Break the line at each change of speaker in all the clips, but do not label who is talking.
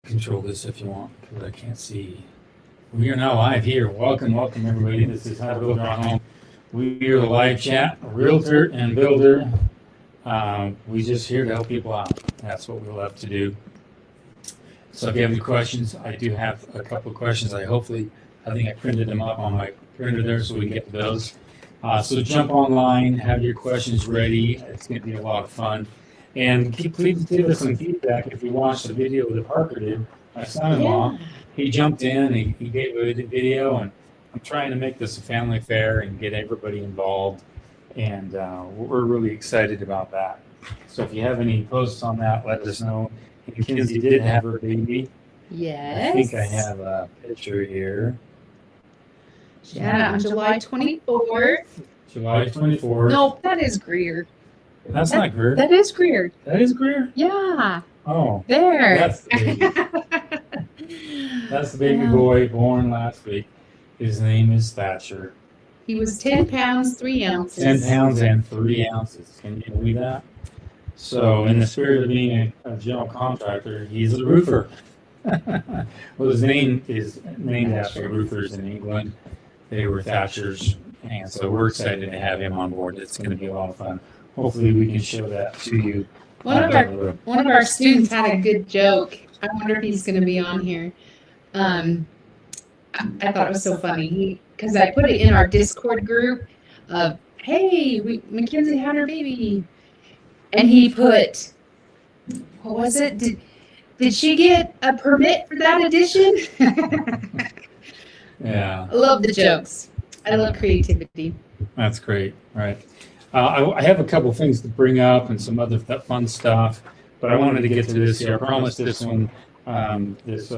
control this if you want, because I can't see. We are now live here. Welcome everybody. This is How to Build Your Own Home. We are the live chat, realtor and builder. We just here to help people out. That's what we love to do. So if you have any questions, I do have a couple of questions. I think I printed them up on my printer there so we can get to those. So jump online, have your questions ready. It's going to be a lot of fun. And please give us some feedback if you watched the video that Parker did, my son-in-law.
Yeah.
He jumped in, he gave a video, and I'm trying to make this a family affair and get everybody involved. And we're really excited about that. So if you have any posts on that, let us know. And Kinsey did have her baby.
Yes.
I think I have a picture here.
Yeah, on July 24th.
July 24th.
Nope, that is Greer.
That's not Greer.
That is Greer.
That is Greer?
Yeah.
Oh.
There.
That's the baby. That's the baby boy born last week. His name is Thatcher.
He was 10 pounds, 3 ounces.
10 pounds and 3 ounces. Can you believe that? So, in the spirit of being a general contractor, he's a roofer. Well, his name is named after roofers in England. They were Thatchers. And so we're excited to have him on board. It's going to be a lot of fun. Hopefully we can show that to you.
One of our students had a good joke. I wonder if he's going to be on here. I thought it was so funny because I put it in our Discord group of, hey, Mackenzie had her baby. And he put, what was it? Did she get a permit for that edition?
Yeah.
I love the jokes. I love creativity.
That's great. Right. I have a couple things to bring up and some other fun stuff, but I wanted to get to this here. I promised this one, this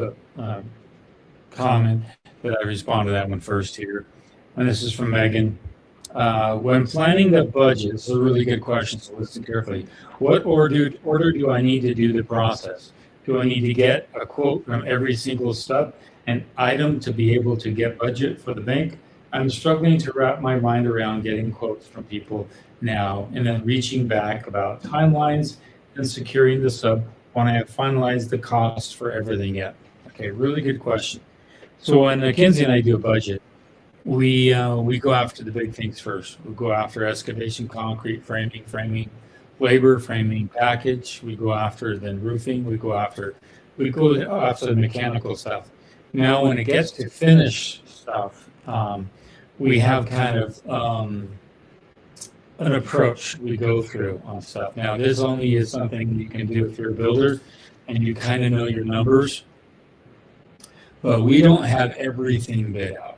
comment that I respond to that one first here. And this is from Megan. When planning the budget, this is a really good question, so listen carefully. What order do I need to do the process? Do I need to get a quote from every single step and item to be able to get budget for the bank? I'm struggling to wrap my mind around getting quotes from people now and then reaching back about timelines and securing the sub when I have finalized the cost for everything yet. Okay, really good question. So when Kinsey and I do a budget, we go after the big things first. We go after excavation, concrete, framing, labor, framing, package. We go after then roofing. We go after the mechanical stuff. Now, when it gets to finish stuff, we have kind of an approach we go through on stuff. Now, this only is something you can do if you're a builder and you kind of know your numbers, but we don't have everything bid out.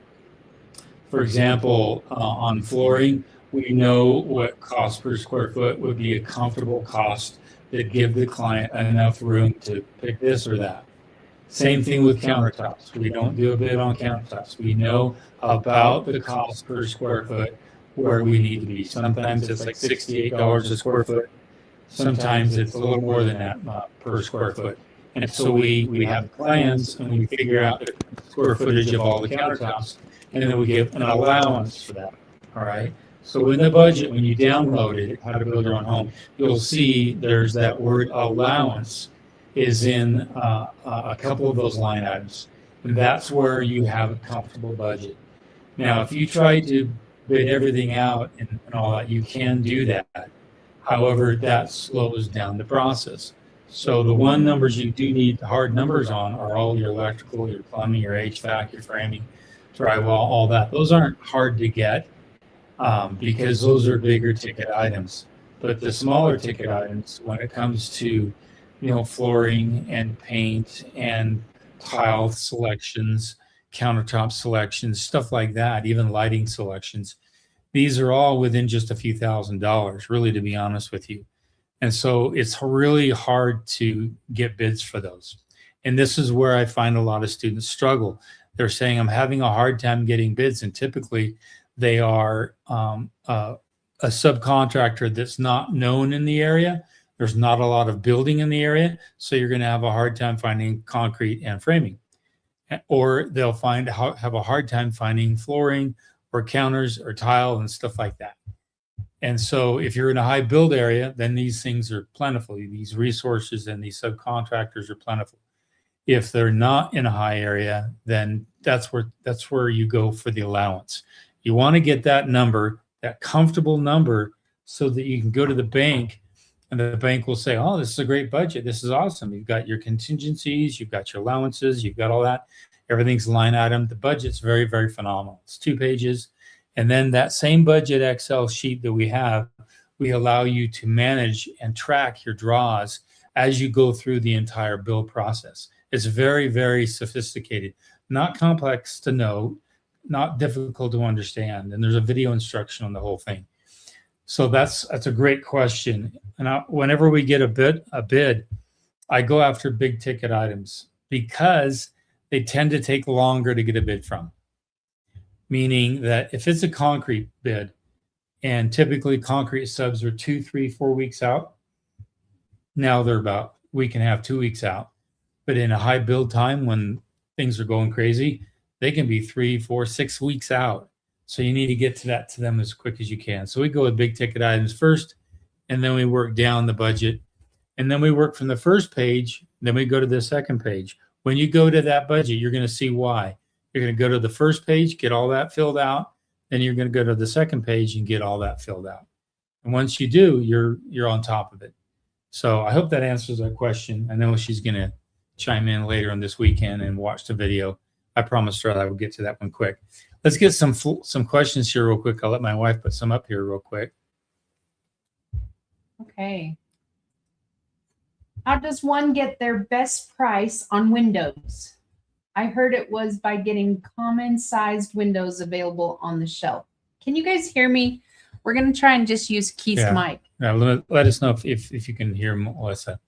For example, on flooring, we know what cost per square foot would be a comfortable cost that give the client enough room to pick this or that. Same thing with countertops. We don't do a bid on countertops. We know about the cost per square foot where we need to be. Sometimes it's like $68 a square foot. Sometimes it's a little more than that per square foot. And so we have plans and we figure out the square footage of all the countertops, and then we give an allowance for that. All right. So in the budget, when you download it, How to Build Your Own Home, you'll see there's that word allowance is in a couple of those line items. And that's where you have a comfortable budget. Now, if you try to bid everything out and all that, you can do that. However, that slows down the process. So the one numbers you do need hard numbers on are all your electrical, your plumbing, your HVAC, your framing, drywall, all that. Those aren't hard to get because those are bigger ticket items. But the smaller ticket items, when it comes to flooring and paint and tile selections, countertop selections, stuff like that, even lighting selections, these are all within just a few $1,000s, really, to be honest with you. And so it's really hard to get bids for those. And this is where I find a lot of students struggle. They're saying, I'm having a hard time getting bids. And typically they are a subcontractor that's not known in the area. There's not a lot of building in the area. So you're going to have a hard time finding concrete and framing. Or they'll have a hard time finding flooring or counters or tile and stuff like that. And so if you're in a high build area, then these things are plentiful. These resources and these subcontractors are plentiful. If they're not in a high area, then that's where you go for the allowance. You want to get that number, that comfortable number, so that you can go to the bank and the bank will say, oh, this is a great budget. This is awesome. You've got your contingencies, you've got your allowances, you've got all that. Everything's line item. The budget's very, very phenomenal. It's 2 pages. And then that same budget Excel sheet that we have, we allow you to manage and track your draws as you go through the entire bill process. It's very, very sophisticated, not complex to know, not difficult to understand. And there's a video instruction on the whole thing. So that's a great question. And whenever we get a bid, I go after big ticket items because they tend to take longer to get a bid from. Meaning that if it's a concrete bid, and typically concrete subs are 2, 3, 4 weeks out, now they're about week and a half, 2 weeks out. But in a high build time when things are going crazy, they can be 3, 4, 6 weeks out. So you need to get to them as quick as you can. So we go with big ticket items first, and then we work down the budget. And then we work from the first page, then we go to the second page. When you go to that budget, you're going to see why. You're going to go to the first page, get all that filled out. Then you're going to go to the second page and get all that filled out. And once you do, you're on top of it. So I hope that answers that question. I know she's going to chime in later on this weekend and watch the video. I promised her I would get to that one quick. Let's get some questions here real quick. I'll let my wife put some up here real quick.
Okay. How does one get their best price on windows? I heard it was by getting common sized windows available on the shelf. Can you guys hear me? We're going to try and just use Keith's mic.
Yeah, let us know if you can hear Melissa.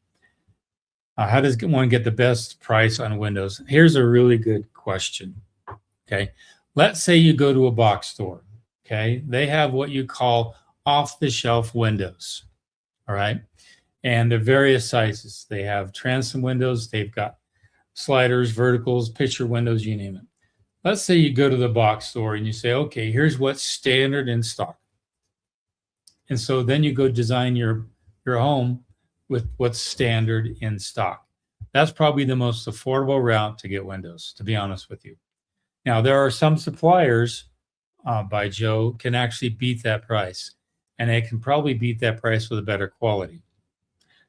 How does one get the best price on windows? Here's a really good question. Okay. Let's say you go to a box store. Okay. They have what you call off the shelf windows. All right. And they're various sizes. They have transom windows. They've got sliders, verticals, picture windows, you name it. Let's say you go to the box store and you say, okay, here's what's standard in stock. And so then you go design your home with what's standard in stock. That's probably the most affordable route to get windows, to be honest with you. Now, there are some suppliers by Joe can actually beat that price, and they can probably beat that price with a better quality.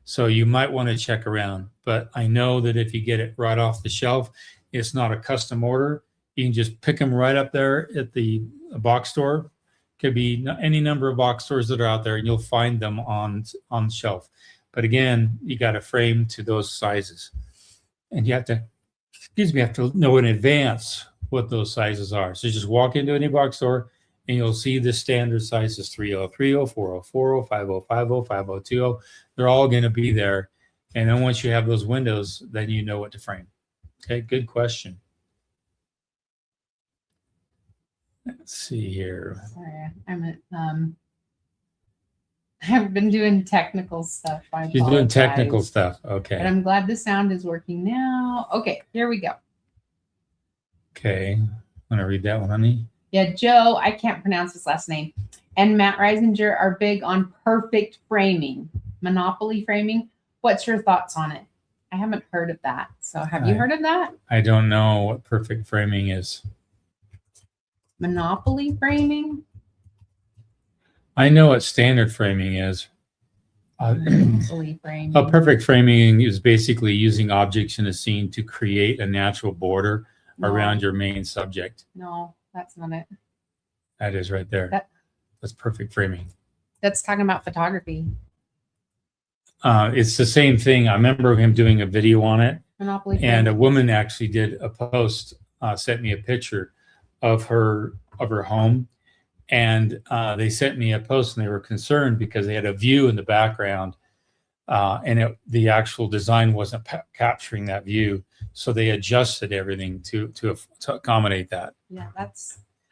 So you might want to check around, but I know that if you get it right off the shelf, it's not a custom order. You can just pick them right up there at the box store. Could be any number of box stores that are out there, and you'll find them on shelf. But again, you got to frame to those sizes, and you have to, have to know in advance what those sizes are. So just walk into any box store, and you'll see the standard sizes: 3030, 4040, 5050, 5020. They're all going to be there. And then once you have those windows, then you know what to frame. Okay, good question. Let's see here.
Sorry, I've been doing technical stuff.
She's doing technical stuff. Okay.
But I'm glad the sound is working now. Okay, here we go.
Okay. Want to read that one, honey?
Yeah, Joe, I can't pronounce his last name, and Matt Reisinger are big on perfect framing, monopoly framing. What's your thoughts on it? I haven't heard of that. So have you heard of that?
I don't know what perfect framing is.
Monopoly framing?
I know what standard framing is.
Monopoly framing.
Perfect framing is basically using objects in a scene to create a natural border around your main subject.
No, that's not it.
That is right there. That's perfect framing.
That's talking about photography.
It's the same thing. I remember him doing a video on it.
Monopoly
and
framing.
a woman actually did a post, sent me a picture of her home, and they sent me a post, and they were concerned because they had a view in the background, and the actual design wasn't capturing that view, so they adjusted everything to accommodate that.
Yeah,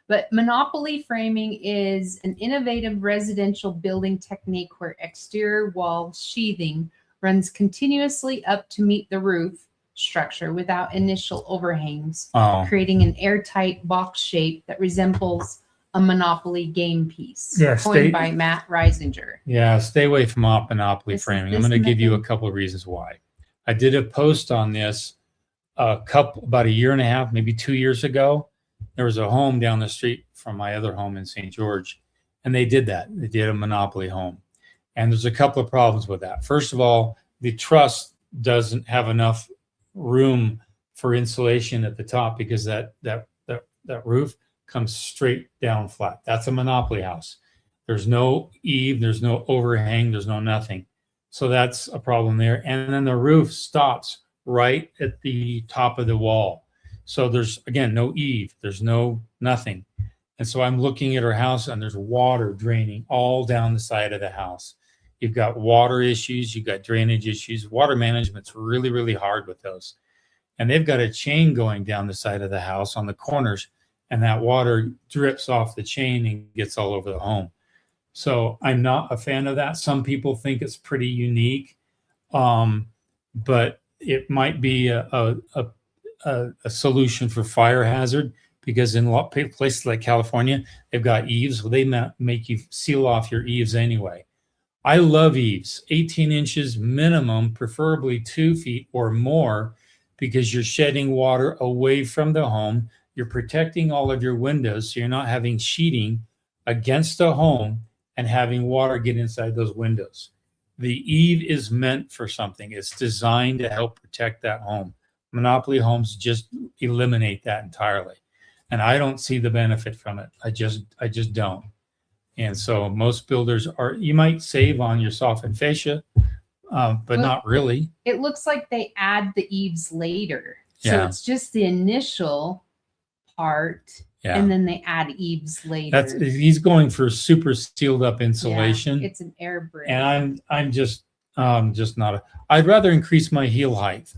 but monopoly framing is an innovative residential building technique where exterior wall sheathing runs continuously up to meet the roof structure without initial overhangs, creating an airtight box shape that resembles a Monopoly game piece.
Yeah,
coined by Matt Reisinger.
Yeah, stay away from Monopoly framing. I'm going to give you a couple of reasons why. I did a post on this about a year and a half, maybe 2 years ago, there was a home down the street from my other home in St. George, and they did that. They did a monopoly home. And there's a couple of problems with that. First of all, the truss doesn't have enough room for insulation at the top because that roof comes straight down flat. That's a monopoly house. There's no eave, there's no overhang, there's no nothing. So that's a problem there. And then the roof stops right at the top of the wall. So there's, again, no eave, there's no nothing. And so I'm looking at her house and there's water draining all down the side of the house. You've got water issues, you've got drainage issues. Water management's really, really hard with those. And they've got a chain going down the side of the house on the corners, and that water drips off the chain and gets all over the home. So I'm not a fan of that. Some people think it's pretty unique, but it might be a solution for fire hazard, because in a lot of places like California, they've got eaves. Well, they make you seal off your eaves anyway. I love eaves, 18 inches minimum, preferably 2 feet or more, because you're shedding water away from the home. You're protecting all of your windows, so you're not having sheeting against the home and having water get inside those windows. The eave is meant for something. It's designed to help protect that home. Monopoly homes just eliminate that entirely. And I don't see the benefit from it. I just don't. And so most builders you might save on your softened fascia, but not really.
It looks like they add the eaves later. So
Yeah.
it's just the initial part,
Yeah.
and then they add eaves later.
He's going for super sealed up insulation.
Yeah, it's an air bridge.
And I'm just not I'd rather increase my heel height.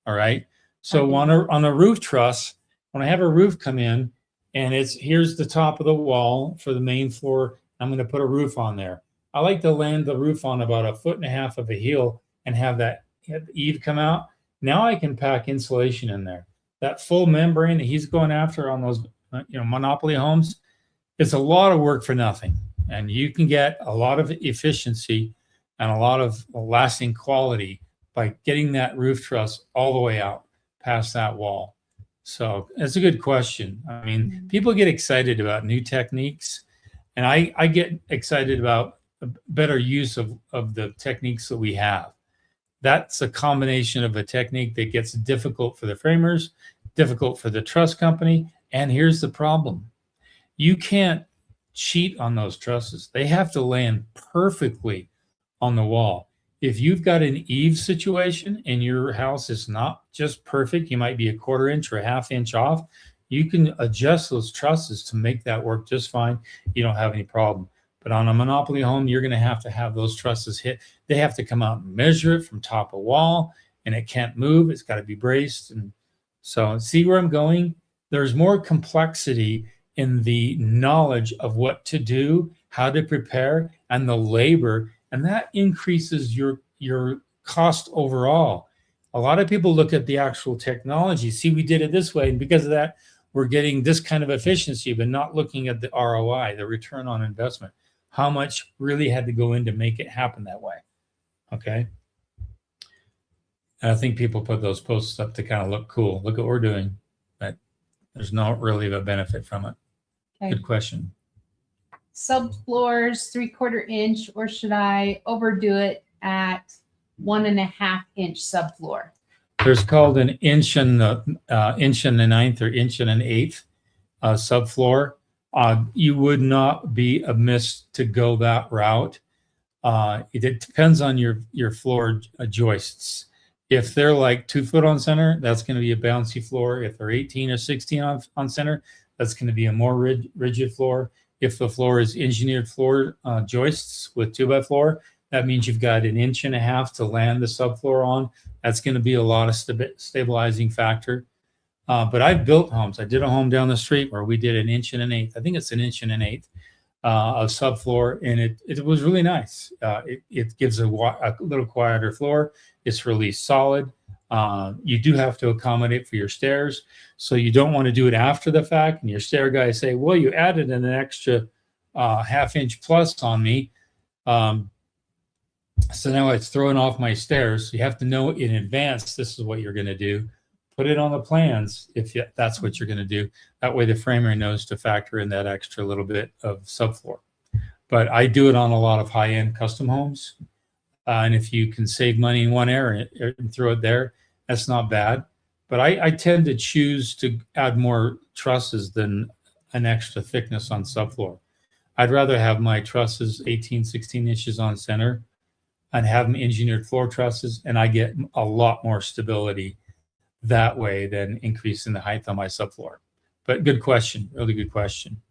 All right. So on a roof truss, when I have a roof come in and here's the top of the wall for the main floor, I'm going to put a roof on there. I like to land the roof on about 1.5 feet of a heel and have that eave come out. Now I can pack insulation in there. That full membrane that he's going after on those monopoly homes, it's a lot of work for nothing. And you can get a lot of efficiency and a lot of lasting quality by getting that roof truss all the way out past that wall. So it's a good question. I mean, people get excited about new techniques, and I get excited about a better use of the techniques that we have. That's a combination of a technique that gets difficult for the framers, difficult for the truss company. And here's the problem. You can't cheat on those trusses. They have to land perfectly on the wall. If you've got an eave situation and your house is not just perfect, you might be 1/4 inch or 1/2 inch off, you can adjust those trusses to make that work just fine. You don't have any problem. But on a monopoly home, you're going to have those trusses hit. They have to come out and measure it from top of wall, and it can't move. It's got to be braced. And so see where I'm going? There's more complexity in the knowledge of what to do, how to prepare, and the labor, and that increases your cost overall. A lot of people look at the actual technology. See, we did it this way, and because of that, we're getting this kind of efficiency, but not looking at the ROI, the return on investment. How much really had to go in to make it happen that way? Okay. And I think people put those posts up to kind of look cool. Look what we're doing, but there's not really a benefit from it.
Okay.
Good question.
Subfloors, 3/4 inch, or should I overdo it at 1.5 inch subfloor?
There's called an inch and a ninth or inch and an eighth subfloor. You would not be amiss to go that route. It depends on your floor joists. If they're like 2 foot on center, that's going to be a bouncy floor. If they're 18 or 16 on center, that's going to be a more rigid floor. If the floor is engineered floor joists with 2x4, that means you've got 1.5 inches to land the subfloor on. That's going to be a lot of stabilizing factor. But I've built homes. I did a home down the street where we did 1 1/8 inches. I think it's 1 1/8 inches of subfloor, and it was really nice. It gives a little quieter floor. It's really solid. You do have to accommodate for your stairs, so you don't want to do it after the fact. And your stair guys say, "Well, you added an extra 1/2 inch plus on me, so now it's throwing off my stairs." You have to know in advance this is what you're going to do. put it on the plans that's what you're going to do. That way the framer knows to factor in that extra little bit of subfloor. But I do it on a lot of high-end custom homes. And if you can save money in one area and throw it there, that's not bad. But I tend to choose to add more trusses than an extra thickness on subfloor. I'd rather have my trusses 18, 16 inches on center and have them engineered floor trusses, and I get a lot more stability that way than increasing the height on my subfloor. But good question, really good question.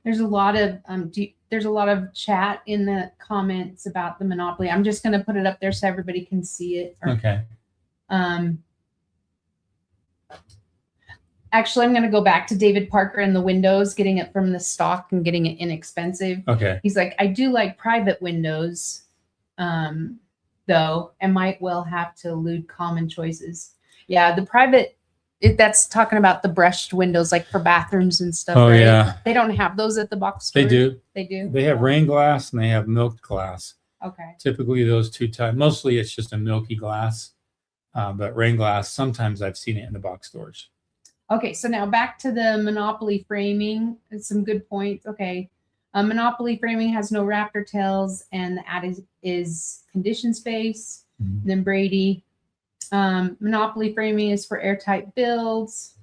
There's a lot of chat in the comments about the monopoly. I'm just going to put it up there so everybody can see it.
Okay.
Actually, I'm going to go back to David Parker and the windows, getting it from the stock and getting it inexpensive.
Okay.
He's like, I do like private windows, though, and might well have to elude common choices. Yeah, the private, that's talking about the brushed windows, like for bathrooms and stuff.
Oh,
right?
yeah.
They don't have those at the box store.
They do.
They do.
They have rain glass and they have milk glass.
Okay.
Typically those two types. Mostly it's just a milky glass, but rain glass, sometimes I've seen it in the box stores.
Okay, so now back to the monopoly framing. Some good points. Okay. Monopoly framing has no raptor tails, and the attic is conditioned space.
Mm-hmm.
Then Brady. Monopoly framing is for airtight builds.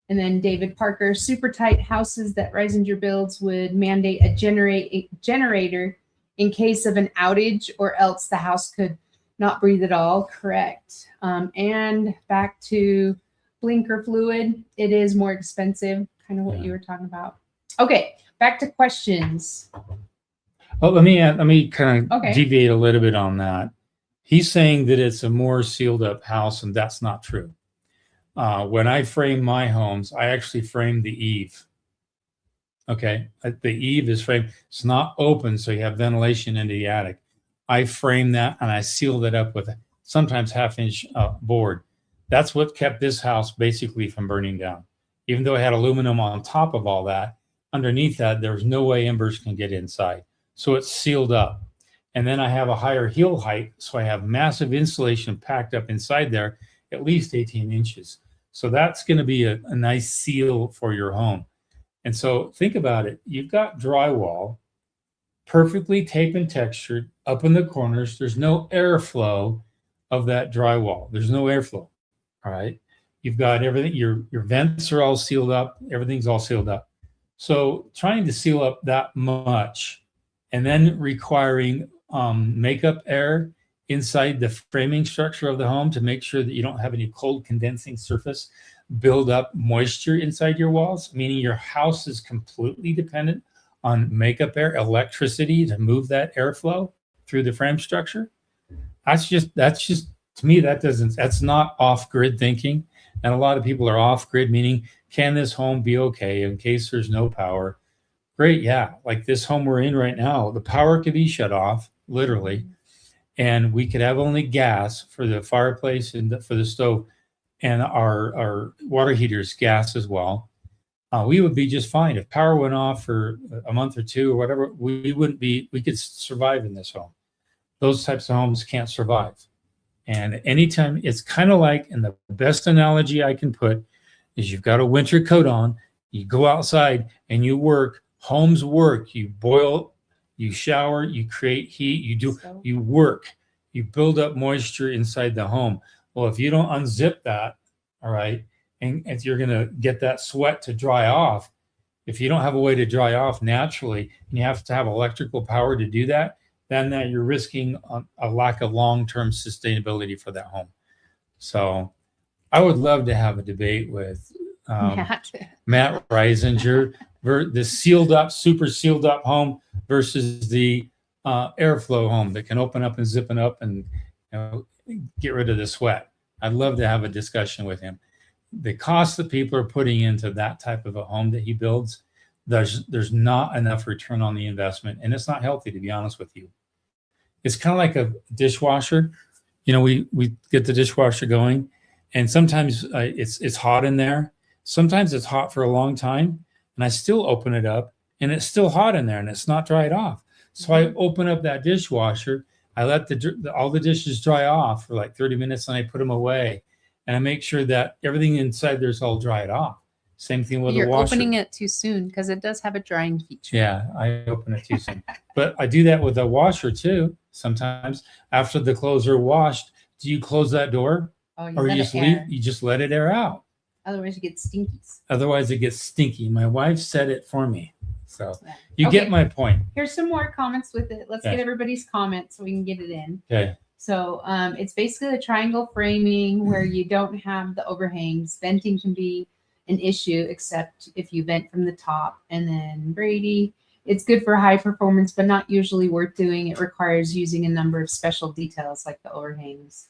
And then David Parker, super tight houses that Reisinger builds would mandate a generator in case of an outage, or else the house could not breathe at all. Correct. And back to blinker fluid, it is more expensive, kind of what you were talking about. Okay, back to questions.
Oh, let me kind of
Okay.
deviate a little bit on that. He's saying that it's a more sealed up house, and that's not true. When I frame my homes, I actually frame the eave. Okay, the eave is framed. It's not open, so you have ventilation into the attic. I frame that and I seal that up with sometimes half-inch board. That's what kept this house basically from burning down. Even though it had aluminum on top of all that, underneath that, there was no way embers can get inside. So it's sealed up. And then I have a higher heel height, so I have massive insulation packed up inside there, at least 18 inches. So that's going to be a nice seal for your home. And so think about it. You've got drywall, perfectly taped and textured up in the corners. There's no airflow of that drywall. There's no airflow. All right. You've got everything. Your vents are all sealed up. Everything's all sealed up. So trying to seal up that much and then requiring makeup air inside the framing structure of the home to make sure that you don't have any cold condensing surface build up moisture inside your walls, meaning your house is completely dependent on makeup air, electricity to move that airflow through the frame structure. That's just to me, that's not off-grid thinking. And a lot of people are off-grid, meaning, can this home be okay in case there's no power? Great, yeah. Like this home we're in right now, the power could be shut off, literally. And we could have only gas for the fireplace and for the stove, and our water heaters, gas as well. We would be just fine. If power went off for a month or two or whatever, we could survive in this home. Those types of homes can't survive. And anytime, it's kind of like, and the best analogy I can put is you've got a winter coat on, you go outside and you work, homes work, you boil, you shower, you create heat, you work, you build up moisture inside the home. Well, if you don't unzip that, all right, and if you're going to get that sweat to dry off, if you don't have a way to dry off naturally, and you have to have electrical power to do that, then you're risking a lack of long-term sustainability for that home. So I would love to have a debate with Matt Reisinger, the sealed up, super sealed up home versus the airflow home that can open up and zip it up and get rid of the sweat. I'd love to have a discussion with him. The cost that people are putting into that type of a home that he builds, there's not enough return on the investment, and it's not healthy, to be honest with you. It's kind of like a dishwasher. We get the dishwasher going, and sometimes it's hot in there. Sometimes it's hot for a long time, and I still open it up, and it's still hot in there, and it's not dried off. So I open up that dishwasher, I let all the dishes dry off for like 30 minutes and I put them away. And I make sure that everything inside there's all dried off. Same thing with the
You're
washer.
opening it too soon because it does have a drying feature.
Yeah, I open it too soon. But I do that with the washer too. Sometimes after the clothes are washed, do you close that door
Oh, you
or
let
you
it
just
air.
you just let it air out?
Otherwise, you get stinkies.
Otherwise, it gets stinky. My wife said it for me. So
Yeah.
you
Okay.
get my point.
Here's some more comments with it. Let's
Okay.
get everybody's comments so we can get it in.
Okay.
So it's basically a triangle framing where you don't have the overhangs. Venting can be an issue, except if you vent from the top. And then Brady, it's good for high performance, but not usually worth doing. It requires using a number of special details like the overhangs.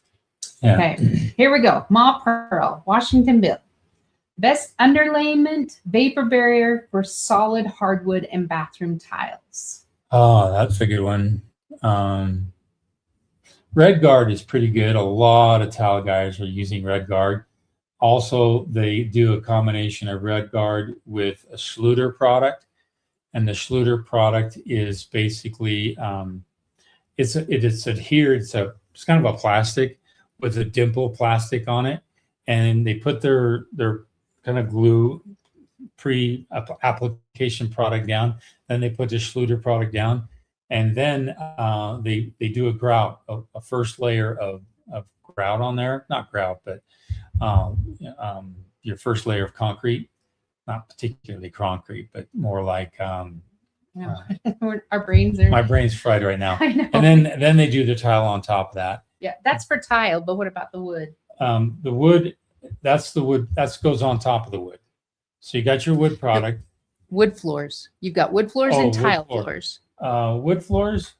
Yeah.
Okay, here we go. Ma Pearl, Washington Bill. Best underlayment, vapor barrier for solid hardwood and bathroom tiles.
Oh, that's a good one. Red Guard is pretty good. A lot of tile guys are using Red Guard. Also, they do a combination of Red Guard with a Schluter product. And the Schluter product is basically, it's adhered. It's kind of a plastic with a dimple plastic on it. And they put their kind of glue pre-application product down. Then they put the Schluter product down. And then they do a grout, a first layer of grout on there. Not grout, but your first layer of concrete. Not particularly concrete, but more like
Our brains are.
my brain's fried right now.
I know.
And then they do the tile on top of that.
Yeah, that's for tile, but what about the wood?
The wood, that's the wood, that goes on top of the wood. So you got your wood product.
Wood floors. You've got wood floors
Oh,
and
wood
tile
floor.
floors.
Wood floors,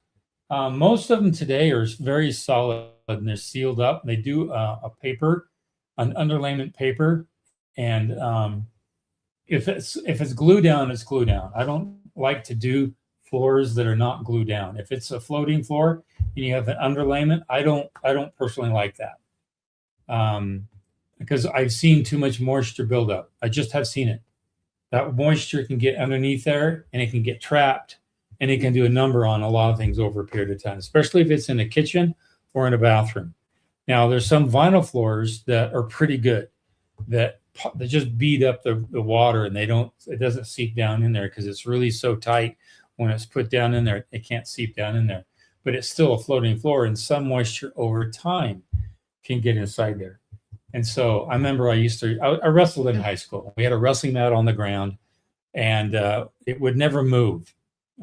most of them today are very solid and they're sealed up. They do a paper, an underlayment paper, and if it's glue down, it's glue down. I don't like to do floors that are not glued down. If it's a floating floor and you have an underlayment, I don't personally like that. Because I've seen too much moisture build up. I just have seen it. That moisture can get underneath there and it can get trapped and it can do a number on a lot of things over a period of time, especially if it's in a kitchen or in a bathroom. Now, there's some vinyl floors that are pretty good that just beat up the water and it doesn't seep down in there because it's really so tight. When it's put down in there, it can't seep down in there, but it's still a floating floor and some moisture over time can get inside there. And so I remember I wrestled in high school. We had a wrestling mat on the ground and it would never move.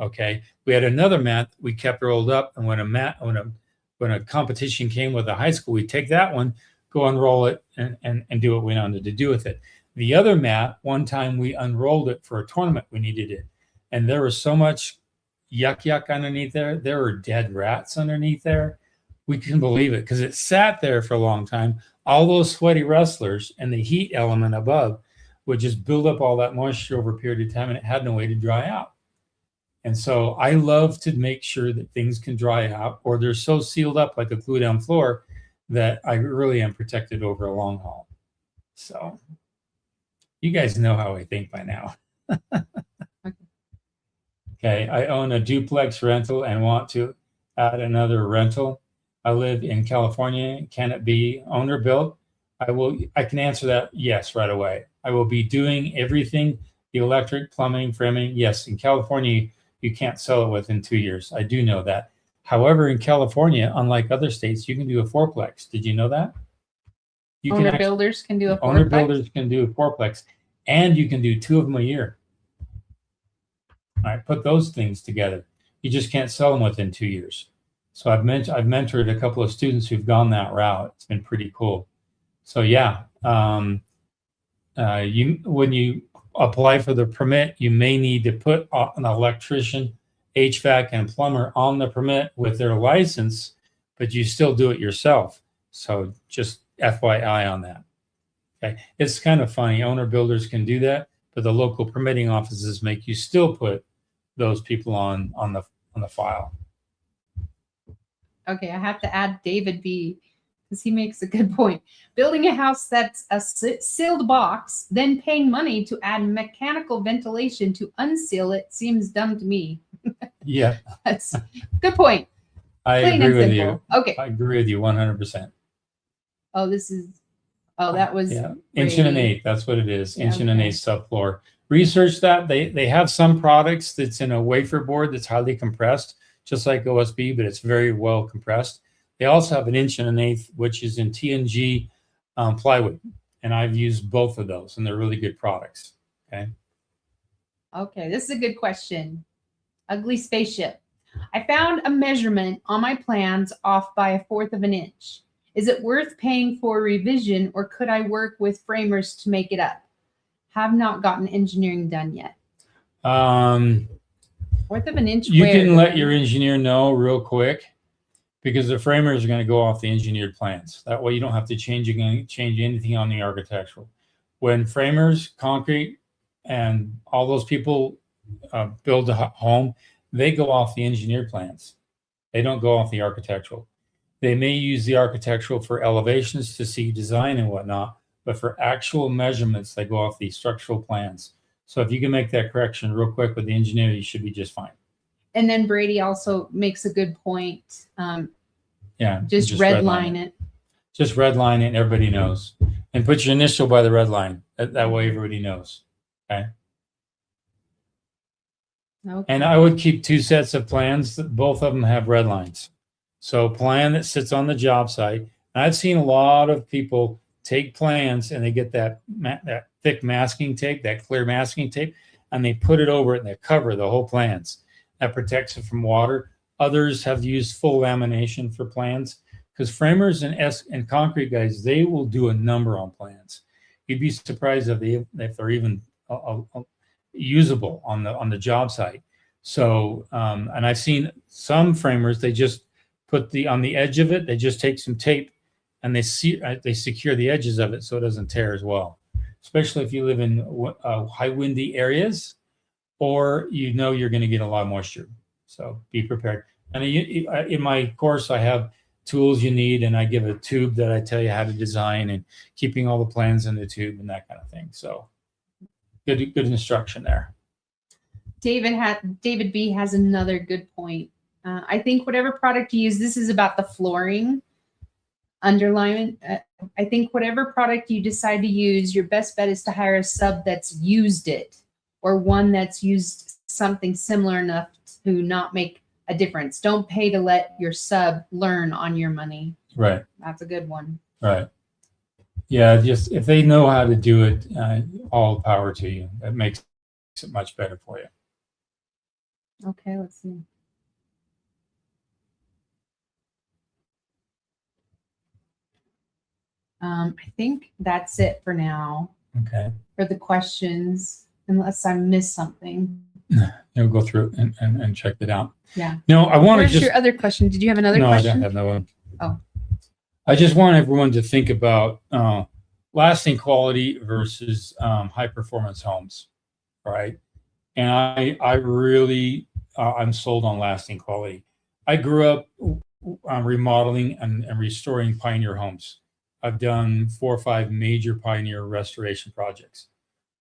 Okay. We had another mat we kept rolled up. And when a competition came with a high school, we'd take that one, go unroll it and do what we wanted to do with it. The other mat, one time we unrolled it for a tournament, we needed it. And there was so much yuck underneath there. There were dead rats underneath there. We couldn't believe it because it sat there for a long time. All those sweaty wrestlers and the heat element above would just build up all that moisture over a period of time and it had no way to dry out. And so I love to make sure that things can dry out or they're so sealed up like a glue down floor that I really am protected over a long haul. So you guys know how I think by now. Okay, I own a duplex rental and want to add another rental. I live in California. Can it be owner built? I can answer that yes right away. I will be doing everything, the electric, plumbing, framing. Yes, in California, you can't sell it within 2 years. I do know that. However, in California, unlike other states, you can do a fourplex. Did you know that?
Builders can do a
owner
fourplex?
builders can do a fourplex, and you can do 2 of them a year. All right, put those things together. You just can't sell them within 2 years. So I've mentored a couple of students who've gone that route. It's been pretty cool. So yeah, when you apply for the permit, you may need to put an electrician, HVAC, and plumber on the permit with their license, but you still do it yourself. So just FYI on that. Okay, it's kind of funny. Owner builders can do that, but the local permitting offices make you still put those people on the file.
Okay, I have to add David B because he makes a good point. Building a house that's a sealed box, then paying money to add mechanical ventilation to unseal it seems dumb to me.
Yeah.
That's good point.
I
Plain
agree
and
with
simple.
you.
Okay.
I agree with you 100%.
Oh, this is. Oh, that was.
Yeah, inch and an eighth. That's what it is.
Yeah,
Inch and an
okay.
eighth subfloor. Research that. They have some products that's in a wafer board that's highly compressed, just like OSB, but it's very well compressed. They also have an inch and an eighth, which is in TNG plywood, and I've used both of those, and they're really good products. Okay.
Okay, this is a good question. Ugly spaceship. I found a measurement on my plans off by 1/4 of an inch. Is it worth paying for a revision, or could I work with framers to make it up? Have not gotten engineering done yet. 1/4 of an inch.
You
where,
can let
Dan?
your engineer know real quick, because the framers are going to go off the engineered plans. That way you don't have to change anything on the architectural. When framers, concrete, and all those people build a home, they go off the engineered plans. They don't go off the architectural. They may use the architectural for elevations to see design and whatnot, but for actual measurements, they go off the structural plans. So if you can make that correction real quick with the engineer, you should be just fine.
And then Brady also makes a good point.
Yeah.
Just redline it.
Just redline it and everybody knows. And put your initial by the red line. That way everybody knows. Okay.
Okay.
And I would keep 2 sets of plans. Both of them have red lines. So plan that sits on the job site. And I've seen a lot of people take plans and they get that thick masking tape, that clear masking tape, and they put it over it and they cover the whole plans. That protects it from water. Others have used full lamination for plans, because framers and concrete guys, they will do a number on plans. You'd be surprised if they're even usable on the job site. So, and I've seen some framers, they just put on the edge of it, they just take some tape and they secure the edges of it so it doesn't tear as well. Especially if you live in high windy areas, or you're going to get a lot of moisture. So be prepared. And in my course, I have tools you need, and I give a tube that I tell you how to design, and keeping all the plans in the tube and that kind of thing. So good instruction there.
David B has another good point. I think whatever product you use, this is about the flooring underlayment. I think whatever product you decide to use, your best bet is to hire a sub that's used it, or one that's used something similar enough to not make a difference. Don't pay to let your sub learn on your money.
Right.
That's a good one.
Right. Yeah, just if they know how to do it, all power to you. That makes it much better for you.
Okay, let's see. I think that's it for now
Okay.
for the questions, unless I missed something.
You'll go through and check it out.
Yeah.
No, I want to
Where's
just.
your other question? Did you have another
No,
question?
I don't have no one.
Oh.
I just want everyone to think about lasting quality versus high performance homes, right? And I really, I'm sold on lasting quality. I grew up remodeling and restoring pioneer homes. I've done 4 or 5 major pioneer restoration projects,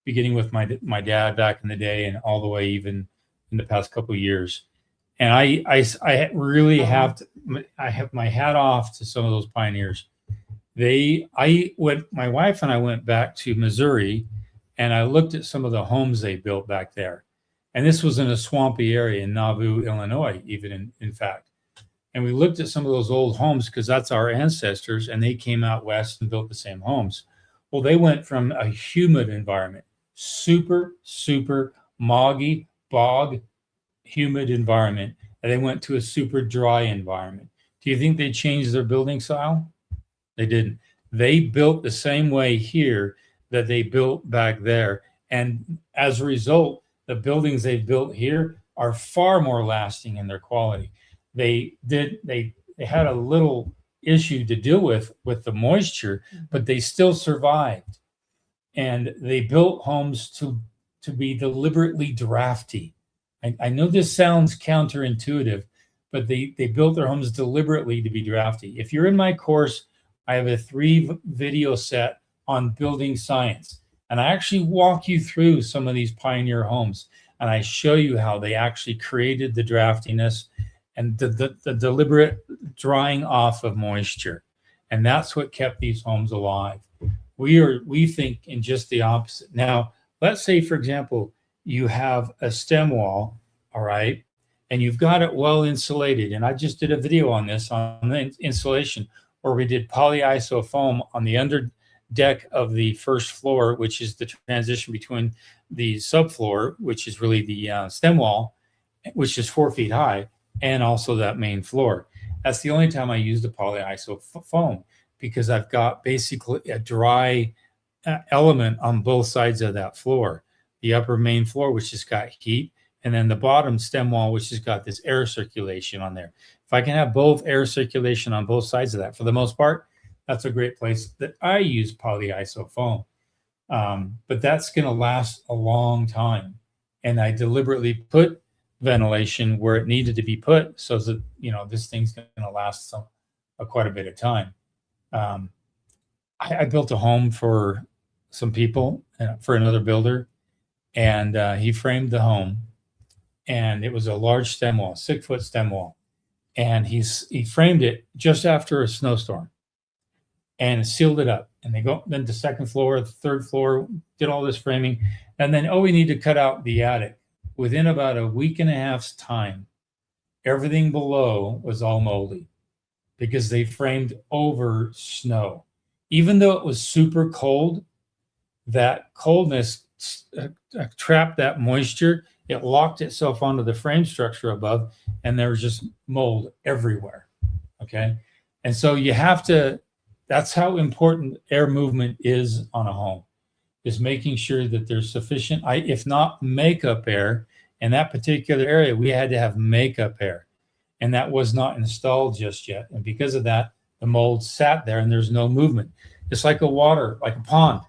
beginning with my dad back in the day and all the way even in the past couple of years. And I really have my hat off to some of those pioneers. My wife and I went back to Missouri, and I looked at some of the homes they built back there. And this was in a swampy area in Nauvoo, Illinois, even in fact. And we looked at some of those old homes because that's our ancestors, and they came out west and built the same homes. Well, they went from a humid environment, super moggy, bog, humid environment, and they went to a super dry environment. Do you think they changed their building style? They didn't. They built the same way here that they built back there. And as a result, the buildings they built here are far more lasting in their quality. They had a little issue to deal with the moisture, but they still survived. And they built homes to be deliberately drafty. I know this sounds counterintuitive, but they built their homes deliberately to be drafty. If you're in my course, I have a 3 video set on building science, and I actually walk you through some of these pioneer homes, and I show you how they actually created the draftiness and the deliberate drying off of moisture. And that's what kept these homes alive. We think in just the opposite. Now, let's say, for example, you have a stem wall, all right, and you've got it well insulated. And I just did a video on this, on the insulation, where we did polyiso foam on the under deck of the first floor, which is the transition between the subfloor, which is really the stem wall, which is 4 feet high, and also that main floor. That's the only time I use the polyiso foam, because I've got basically a dry element on both sides of that floor. The upper main floor, which has got heat, and then the bottom stem wall, which has got this air circulation on there. If I can have both air circulation on both sides of that, for the most part, that's a great place that I use polyiso foam. But that's going to last a long time. And I deliberately put ventilation where it needed to be put so that, you know, this thing's going to last quite a bit of time. I built a home for some people, for another builder, and he framed the home, and it was a large stem wall, 6-foot stem wall. And he framed it just after a snowstorm and sealed it up. And they go then to second floor, third floor, did all this framing. And then, we need to cut out the attic. Within about a week and a half's time, everything below was all moldy because they framed over snow. Even though it was super cold, that coldness trapped that moisture. It locked itself onto the frame structure above, and there was just mold everywhere. Okay. And so you have to, that's how important air movement is on a home, is making sure that there's sufficient, if not makeup air. In that particular area, we had to have makeup air, and that was not installed just yet. And because of that, the mold sat there and there's no movement. It's like like a pond.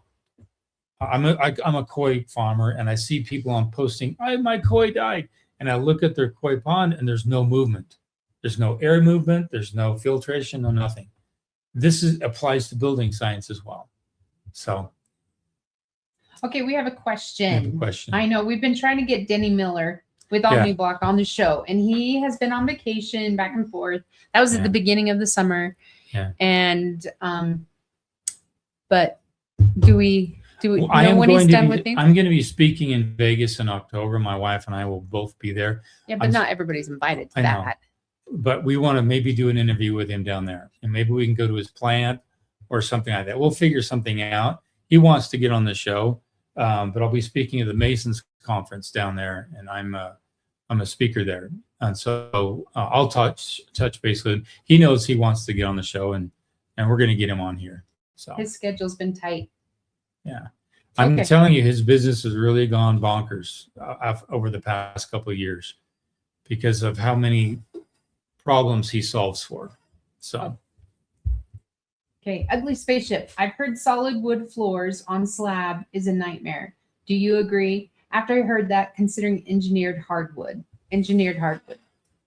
I'm a koi farmer, and I see people on posting, my koi died. And I look at their koi pond and there's no movement. There's no air movement. There's no filtration, no nothing. This applies to building science as well. So.
Okay, we have a question.
Question.
I know we've been trying to get Denny Miller with OmniBlock on the show, and he has been on vacation back and forth. That was at the beginning of the summer. Yeah. And but do we know when he's done with things?
I'm going to be speaking in Vegas in October. My wife and I will both be there.
Yeah, but not everybody's invited to that.
But we want to maybe do an interview with him down there, and maybe we can go to his plant or something like that. We'll figure something out. He wants to get on the show, but I'll be speaking at the Masons conference down there, and I'm a speaker there, and so I'll touch base with him. He knows he wants to get on the show, and we're going to get him on here. So
his schedule's been tight.
Yeah. I'm telling you, his business has really gone bonkers over the past couple of years because of how many problems he solves for. So.
Okay. Ugly Spaceship. I've heard solid wood floors on slab is a nightmare. Do you agree? After I heard that, considering engineered hardwood.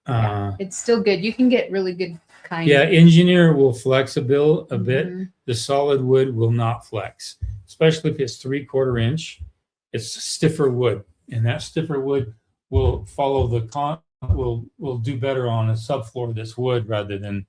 Yeah, it's still good. You can get really good kind.
Yeah, engineer will flex a bit. The solid wood will not flex, especially if it's 3/4 inch. It's stiffer wood, and that stiffer wood will follow will do better on a subfloor that's wood rather than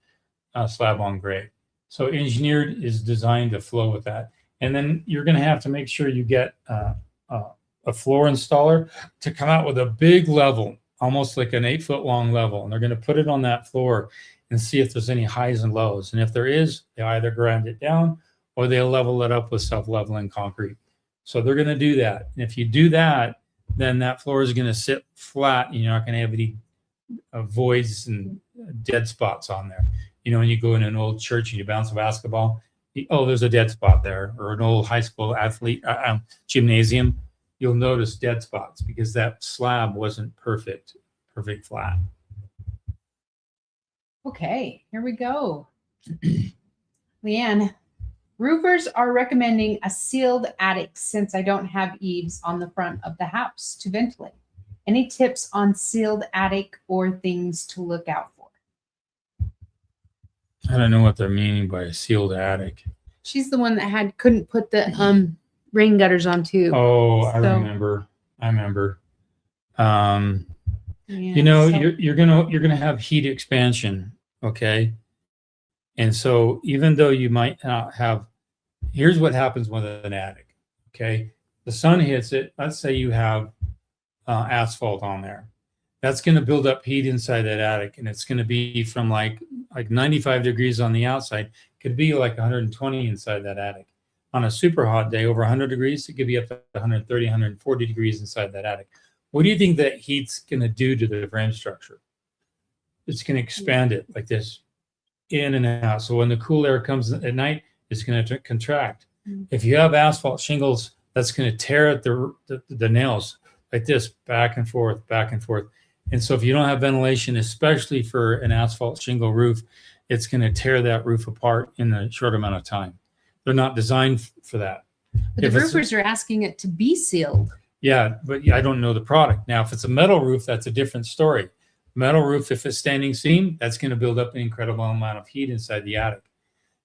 slab on grade. So engineered is designed to flow with that, and then you're going to have to make sure you get a floor installer to come out with a big level, almost like an 8-foot long level, and they're going to put it on that floor and see if there's any highs and lows. And if there is, they either grind it down or they'll level it up with self-leveling concrete. So they're going to do that. And if you do that, then that floor is going to sit flat, and you're not going to have any voids and dead spots on there. You know, when you go in an old church and you bounce a basketball, there's a dead spot there, or an old high school athlete gymnasium, you'll notice dead spots because that slab wasn't perfect flat.
Okay, here we go. Leanne, roofers are recommending a sealed attic since I don't have eaves on the front of the house to ventilate. Any tips on sealed attic or things to look out for?
I don't know what they're meaning by a sealed attic.
She's the one that couldn't put the rain gutters on too.
Oh, I remember.
Yeah,
You know,
so-
you're gonna have heat expansion, okay? And so even though you might not have, here's what happens with an attic, okay? The sun hits it. Let's say you have asphalt on there. That's going to build up heat inside that attic, and it's going to be from like 95 degrees on the outside. Could be like 120 inside that attic. On a super hot day, over 100 degrees, it could be up to 130, 140 degrees inside that attic. What do you think that heat's going to do to the frame structure? It's going to expand it like this, in and out. So when the cool air comes at night, it's going to contract.
Mm.
If you have asphalt shingles, that's going to tear at the nails like this, back and forth, back and forth. And so if you don't have ventilation, especially for an asphalt shingle roof, it's going to tear that roof apart in a short amount of time. They're not designed for that.
But the roofers are asking it to be sealed.
Yeah, but I don't know the product. Now, if it's a metal roof, that's a different story. Metal roof, if it's standing seam, that's going to build up an incredible amount of heat inside the attic.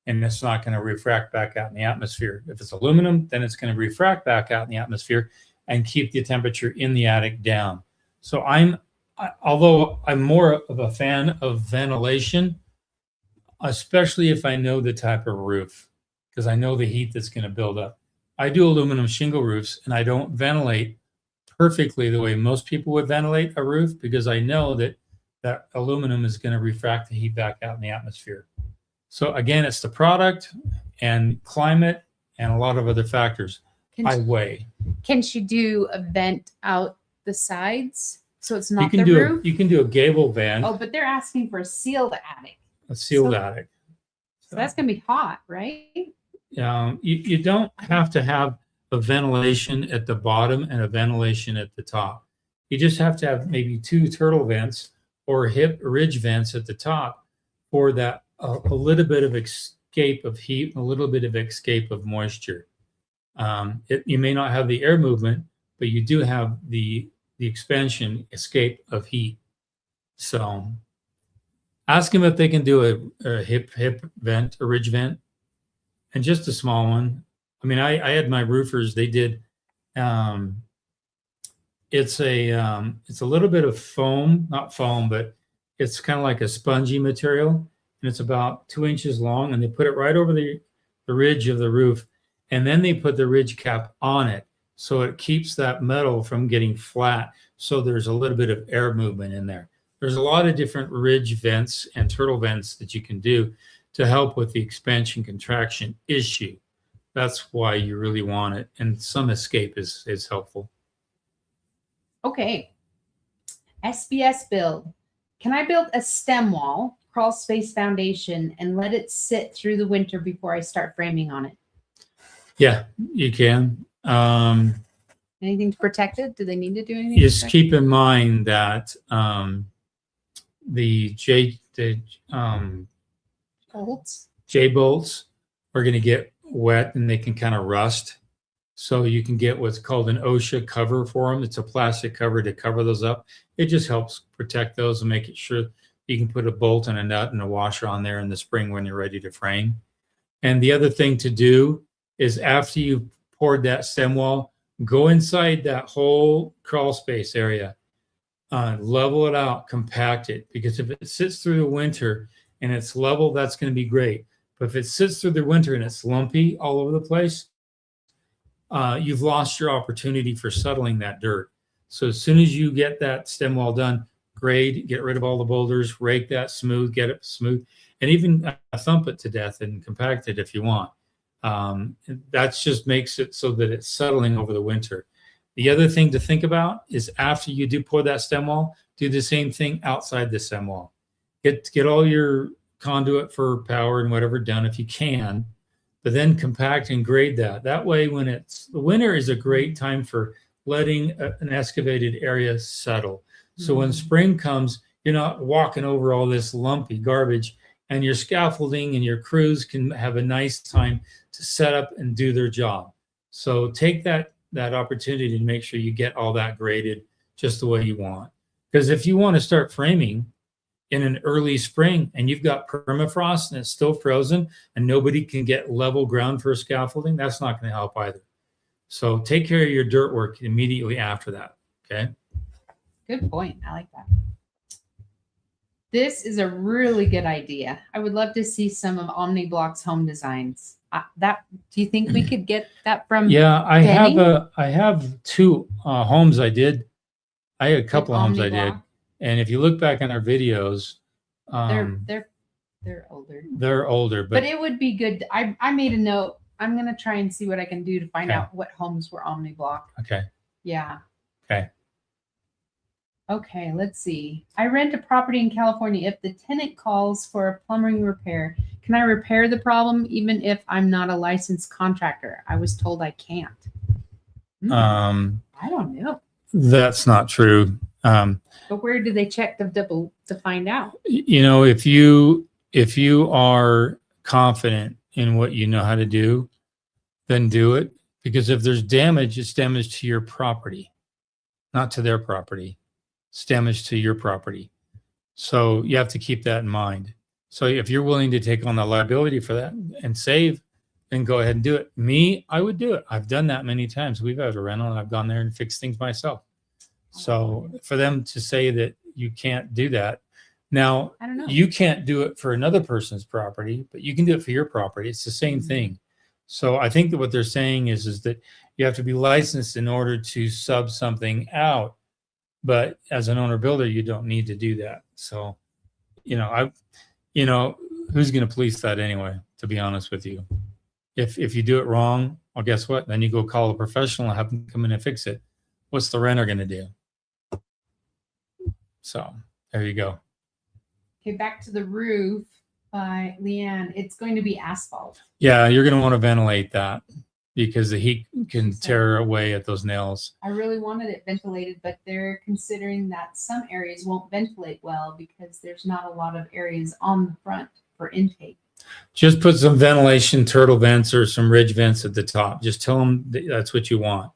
And it's not going to refract back out in the atmosphere. If it's aluminum, then it's going to refract back out in the atmosphere and keep the temperature in the attic down. So although I'm more of a fan of ventilation, especially if I know the type of roof, because I know the heat that's going to build up. I do aluminum shingle roofs, and I don't ventilate perfectly the way most people would ventilate a roof, because I know that aluminum is going to refract the heat back out in the atmosphere. So again, it's the product and climate and a lot of other factors I weigh.
Can she do a vent out the sides so it's not
You
the roof?
can do a gable vent,
Oh, but they're asking for a sealed attic.
a sealed
so-
attic.
So that's gonna be hot, right?
You don't have to have a ventilation at the bottom and a ventilation at the top. You just have to have maybe 2 turtle vents or hip ridge vents at the top for that a little bit of escape of heat and a little bit of escape of moisture. You may not have the air movement, but you do have the expansion escape of heat. So ask them if they can do a hip vent, a ridge vent, and just a small one. I mean, I had my roofers, they did, it's a little bit of foam, not foam, but it's kind of like a spongy material, and it's about 2 inches long, and they put it right over the ridge of the roof, and then they put the ridge cap on it, so it keeps that metal from getting flat, so there's a little bit of air movement in there. There's a lot of different ridge vents and turtle vents that you can do to help with the expansion contraction issue. That's why you really want it, and some escape is helpful.
Okay. SBS build. Can I build a stem wall, crawl space foundation, and let it sit through the winter before I start framing on it?
Yeah, you can.
Anything to protect it? Do they need to do anything?
Just keep in mind that the
Bolts?
J bolts are going to get wet and they can kind of rust. So you can get what's called an OSHA cover for them. It's a plastic cover to cover those up. It just helps protect those and make it sure you can put a bolt and a nut and a washer on there in the spring when you're ready to frame. And the other thing to do is after you've poured that stem wall, go inside that whole crawl space area, level it out, compact it, because if it sits through the winter and it's level, that's going to be great. But if it sits through the winter and it's lumpy all over the place, you've lost your opportunity for settling that dirt. So as soon as you get that stem wall done, grade, get rid of all the boulders, rake that smooth, get it smooth, and even thump it to death and compact it if you want. That just makes it so that it's settling over the winter. The other thing to think about is after you do pour that stem wall, do the same thing outside the stem wall. Get all your conduit for power and whatever done if you can, but then compact and grade that. That way, when the winter is a great time for letting an excavated area settle. So when spring comes, you're not walking over all this lumpy garbage, and your scaffolding and your crews can have a nice time to set up and do their job. So take that opportunity to make sure you get all that graded just the way you want. Because if you want to start framing in an early spring and you've got permafrost and it's still frozen and nobody can get level ground for scaffolding, that's not going to help either. So take care of your dirt work immediately after that. Okay.
Good point. I like that. This is a really good idea. I would love to see some of OmniBlock's home designs. Do you think we could get that from?
Yeah, I
Benny?
have two homes I did. I had a couple of homes I did,
OmniBlock?
and if you look back on our videos,
They're older.
they're older,
But it would be good. I made a note. I'm gonna try and see what I can do to find
Okay.
out what homes were OmniBlock.
okay.
Yeah.
Okay.
Okay, let's see. I rent a property in California. If the tenant calls for a plumbing repair, can I repair the problem even if I'm not a licensed contractor? I was told I can't. I don't know.
That's not true.
But where do they check to find out?
You know, if you are confident in what you know how to do, then do it. Because if there's damage, it's damage to your property, not to their property. It's damage to your property. So you have to keep that in mind. So if you're willing to take on the liability for that and save, then go ahead and do it. Me, I would do it. I've done that many times. We've had a rental and I've gone there and fixed things myself. So for them to say that you can't do that, now
I don't know.
you can't do it for another person's property, but you can do it for your property. It's the same thing. So I think that what they're saying is that you have to be licensed in order to sub something out. But as an owner builder, you don't need to do that. So, who's going to police that anyway, to be honest with you? If you do it wrong, well, guess what? Then you go call a professional and have them come in and fix it. What's the renter going to do? So there you go.
Okay, back to the roof by Leanne. It's going to be asphalt.
Yeah, you're going to want to ventilate that because the heat can tear away at those nails.
I really wanted it ventilated, but they're considering that some areas won't ventilate well because there's not a lot of areas on the front for intake.
Just put some ventilation turtle vents or some ridge vents at the top. Just tell them that's what you want.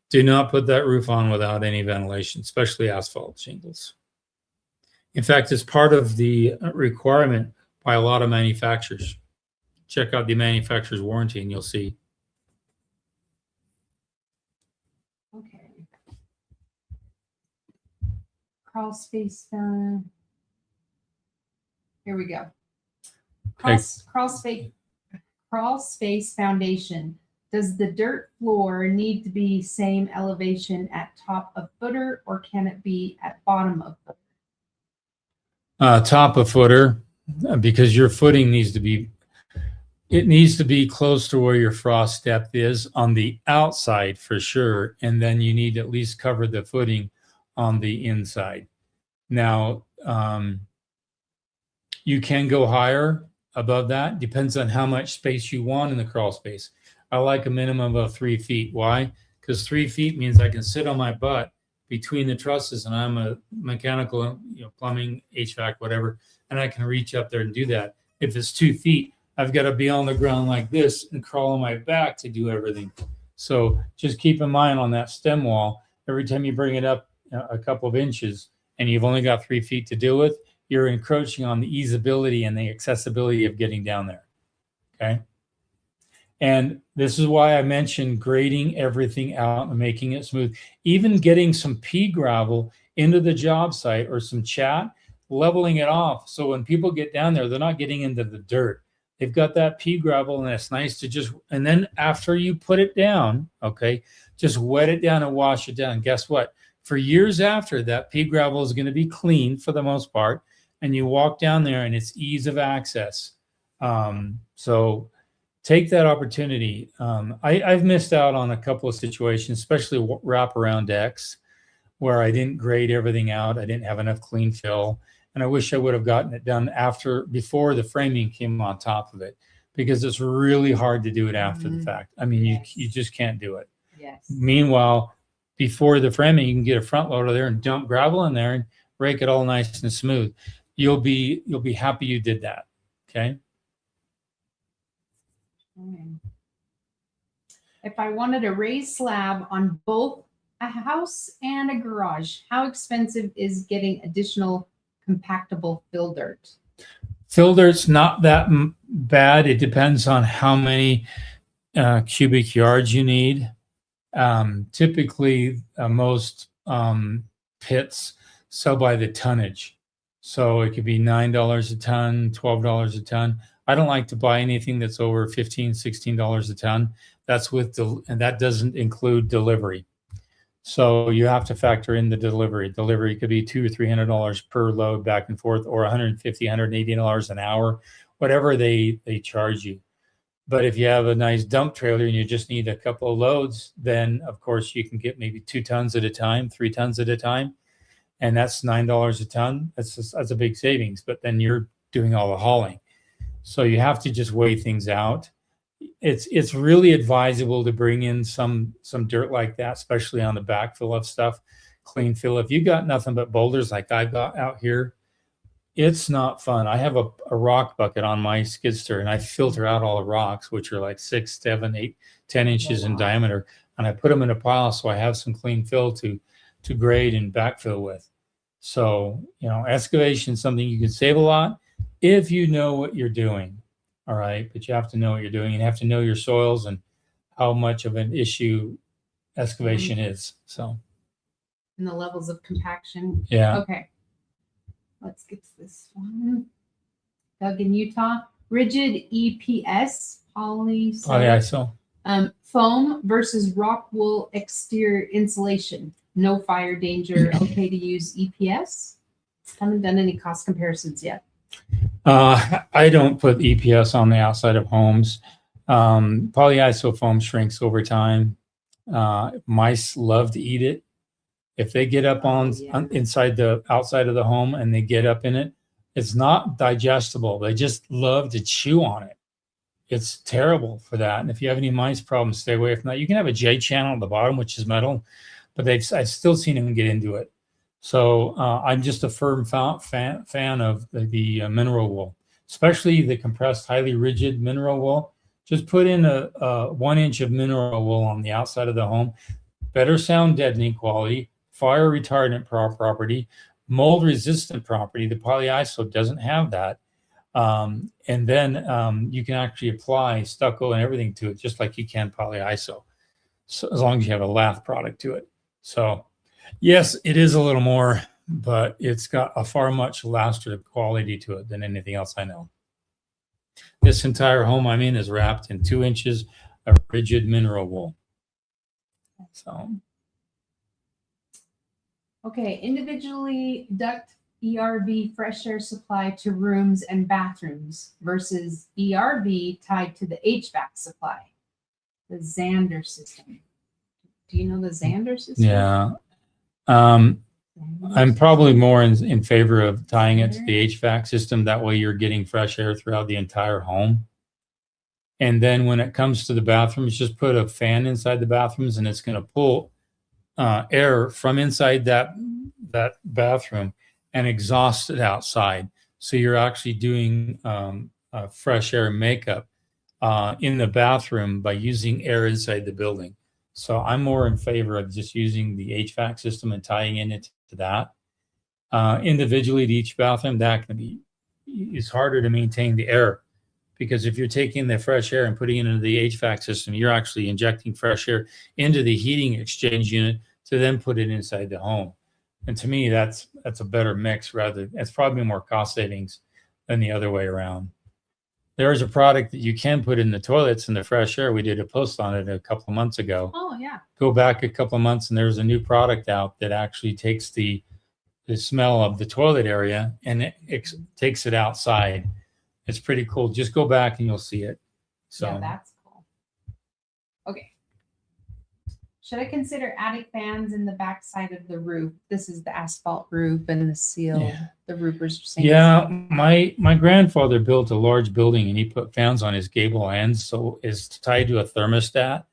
Do not put that roof on without any ventilation, especially asphalt shingles. In fact, it's part of the requirement by a lot of manufacturers. Check out the manufacturer's warranty and you'll see.
Okay. Crawl space. Here we go. Crawl space foundation. Does the dirt floor need to be same elevation at top of footer, or can it be at bottom of footer?
Top of footer, because your footing needs to be close to where your frost depth is on the outside for sure, and then you need to at least cover the footing on the inside. Now, you can go higher above that. Depends on how much space you want in the crawl space. I like a minimum of 3 feet. Why? Because 3 feet means I can sit on my butt between the trusses, and I'm a mechanical, plumbing, HVAC, whatever, and I can reach up there and do that. If it's 2 feet, I've got to be on the ground like this and crawl on my back to do everything. So just keep in mind on that stem wall, every time you bring it up a couple of inches and you've only got 3 feet to deal with, you're encroaching on the easeability and the accessibility of getting down there. Okay. And this is why I mentioned grading everything out and making it smooth. Even getting some pea gravel into the job site or some chat, leveling it off. So when people get down there, they're not getting into the dirt. They've got that pea gravel, and it's nice to just, and then after you put it down, okay, just wet it down and wash it down. Guess what? For years after, that pea gravel is going to be clean for the most part, and you walk down there and it's ease of access. So take that opportunity. I've missed out on a couple of situations, especially wraparound decks, where I didn't grade everything out. I didn't have enough clean fill. And I wish I would have gotten it done before the framing came on top of it, because it's really hard to do it after the fact. I mean,
Yes.
you just can't do it.
Yes.
Meanwhile, before the framing, you can get a front loader there and dump gravel in there and rake it all nice and smooth. You'll be happy you did that. Okay.
If I wanted a raised slab on both a house and a garage, how expensive is getting additional compactable fill dirt?
Fill dirt's not that bad. It depends on how many cubic yards you need. Typically, most pits sell by the tonnage. So it could be $9 a ton, $12 a ton. I don't like to buy anything that's over $15, $16 a ton. That's and that doesn't include delivery. So you have to factor in the delivery. Delivery could be $200 or $300 per load back and forth, or $150, $180 an hour, whatever they charge you. But if you have a nice dump trailer and you just need a couple of loads, then of course you can get maybe 2 tons at a time, 3 tons at a time, and that's $9 a ton. That's a big savings. But then you're doing all the hauling, so you have to just weigh things out. It's really advisable to bring in some dirt like that, especially on the backfill of stuff, clean fill. If you got nothing but boulders like I've got out here, it's not fun. I have a rock bucket on my skid steer, and I filter out all the rocks, which are like 6, 7, 8, 10 inches in diameter, and I put them in a pile so I have some clean fill to grade and backfill with. So, excavation is something you can save a lot if you know what you're doing. All right, but you have to know what you're doing. You have to know your soils and how much of an issue excavation is. So,
And the levels of compaction.
yeah.
Okay. Let's get to this one. Doug in Utah. Rigid EPS
Polyiso.
Foam versus rock wool exterior insulation. No fire danger. Okay to use EPS. Haven't done any cost comparisons yet.
I don't put EPS on the outside of homes. Polyiso foam shrinks over time. Mice love to eat it. If they get up inside the outside of the home and they get up in it, it's not digestible. They just love to chew on it. It's terrible for that. And if you have any mice problems, stay away from that. You can have a J channel at the bottom, which is metal, but I've still seen them get into it. So I'm just a firm fan of the mineral wool, especially the compressed, highly rigid mineral wool. Just put in a 1 inch of mineral wool on the outside of the home. Better sound deadening quality, fire retardant property, mold resistant property. The polyiso doesn't have that. And then you can actually apply stucco and everything to it, just like you can polyiso, so as long as you have a lath product to it. So yes, it is a little more, but it's got a far much laster quality to it than anything else I know. This entire home I'm in is wrapped in 2 inches of rigid mineral wool. So.
Okay, individually duct ERV fresh air supply to rooms and bathrooms versus ERV tied to the HVAC supply, the Xander system. Do you know the Xander system?
Yeah. I'm probably more in favor of tying it to the HVAC system. That way you're getting fresh air throughout the entire home. And then when it comes to the bathrooms, just put a fan inside the bathrooms and it's going to pull air from inside that bathroom and exhaust it outside. So you're actually doing fresh air makeup in the bathroom by using air inside the building. So I'm more in favor of just using the HVAC system and tying in it to that. Individually to each bathroom, that can be, it's harder to maintain the air, because if you're taking the fresh air and putting it into the HVAC system, you're actually injecting fresh air into the heating exchange unit to then put it inside the home. And to me, that's a better mix. It's probably more cost savings than the other way around. There is a product that you can put in the toilets in the fresh air. We did a post on it a couple of months ago.
Oh, yeah.
Go back a couple of months and there's a new product out that actually takes the smell of the toilet area and it takes it outside. It's pretty cool. Just go back and you'll see it. So
yeah, that's cool. Okay. Should I consider attic fans in the back side of the roof? This is the asphalt roof and the seal.
Yeah.
The roofers are saying.
Yeah, my grandfather built a large building and he put fans on his gable ends, so it's tied to a thermostat.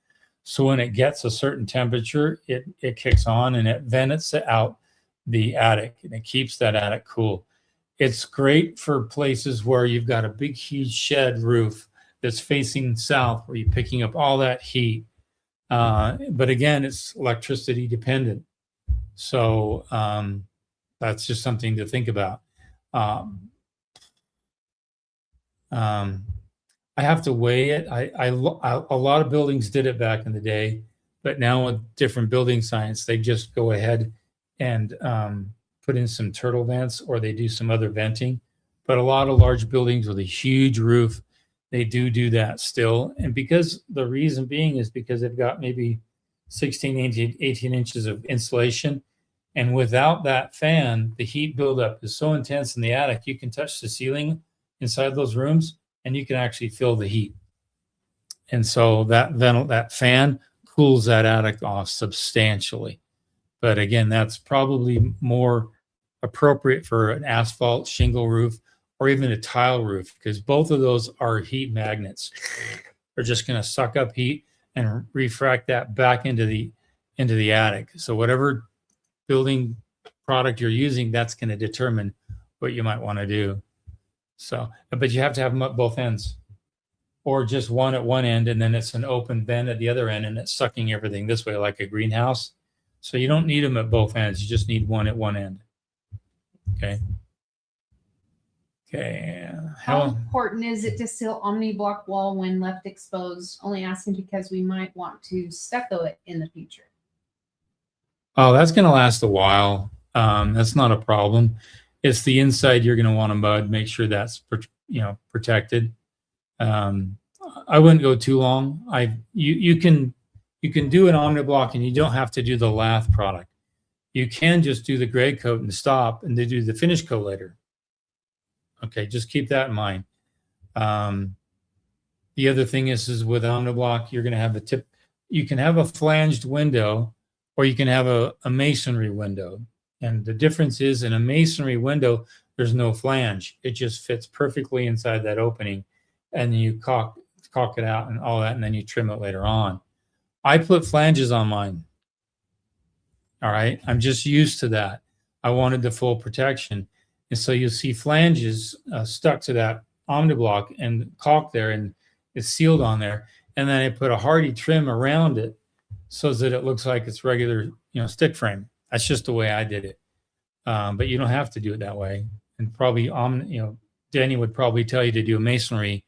So when it gets a certain temperature, it kicks on and it vents out the attic and it keeps that attic cool. It's great for places where you've got a big, huge shed roof that's facing south, where you're picking up all that heat. But again, it's electricity dependent. So that's just something to think about. I have to weigh it. A lot of buildings did it back in the day, but now with different building science, they just go ahead and put in some turtle vents, or they do some other venting. But a lot of large buildings with a huge roof, they do that still. And because the reason being is because they've got maybe 16, 18 inches of insulation. And without that fan, the heat buildup is so intense in the attic, you can touch the ceiling inside those rooms and you can actually feel the heat. And so that fan cools that attic off substantially. But again, that's probably more appropriate for an asphalt shingle roof or even a tile roof, because both of those are heat magnets. They're just going to suck up heat and refract that back into the attic. So whatever building product you're using, that's going to determine what you might want to do. So, but you have to have them at both ends, or just one at one end, and then it's an open vent at the other end, and it's sucking everything this way like a greenhouse. So you don't need them at both ends. You just need one at one end. Okay. Okay.
How important is it to seal omni-block wall when left exposed? Only asking because we might want to stucco it in the future.
Oh, that's going to last a while. That's not a problem. It's the inside you're going to want to mud. Make sure that's protected. I wouldn't go too long. You can do an omni-block and you don't have to do the lath product. You can just do the gray coat and stop, and they do the finish coat later. Okay, just keep that in mind. The other thing is with omni-block, you're going to have a tip. You can have a flanged window, or you can have a masonry window. And the difference is, in a masonry window, there's no flange. It just fits perfectly inside that opening, and you caulk it out and all that, and then you trim it later on. I put flanges on mine. All right, I'm just used to that. I wanted the full protection. And so you'll see flanges stuck to that omni-block and caulk there, and it's sealed on there. And then I put a hardy trim around it so that it looks like it's regular, stick frame. That's just the way I did it. But you don't have to do it that way. And probably, Danny would probably tell you to do a masonry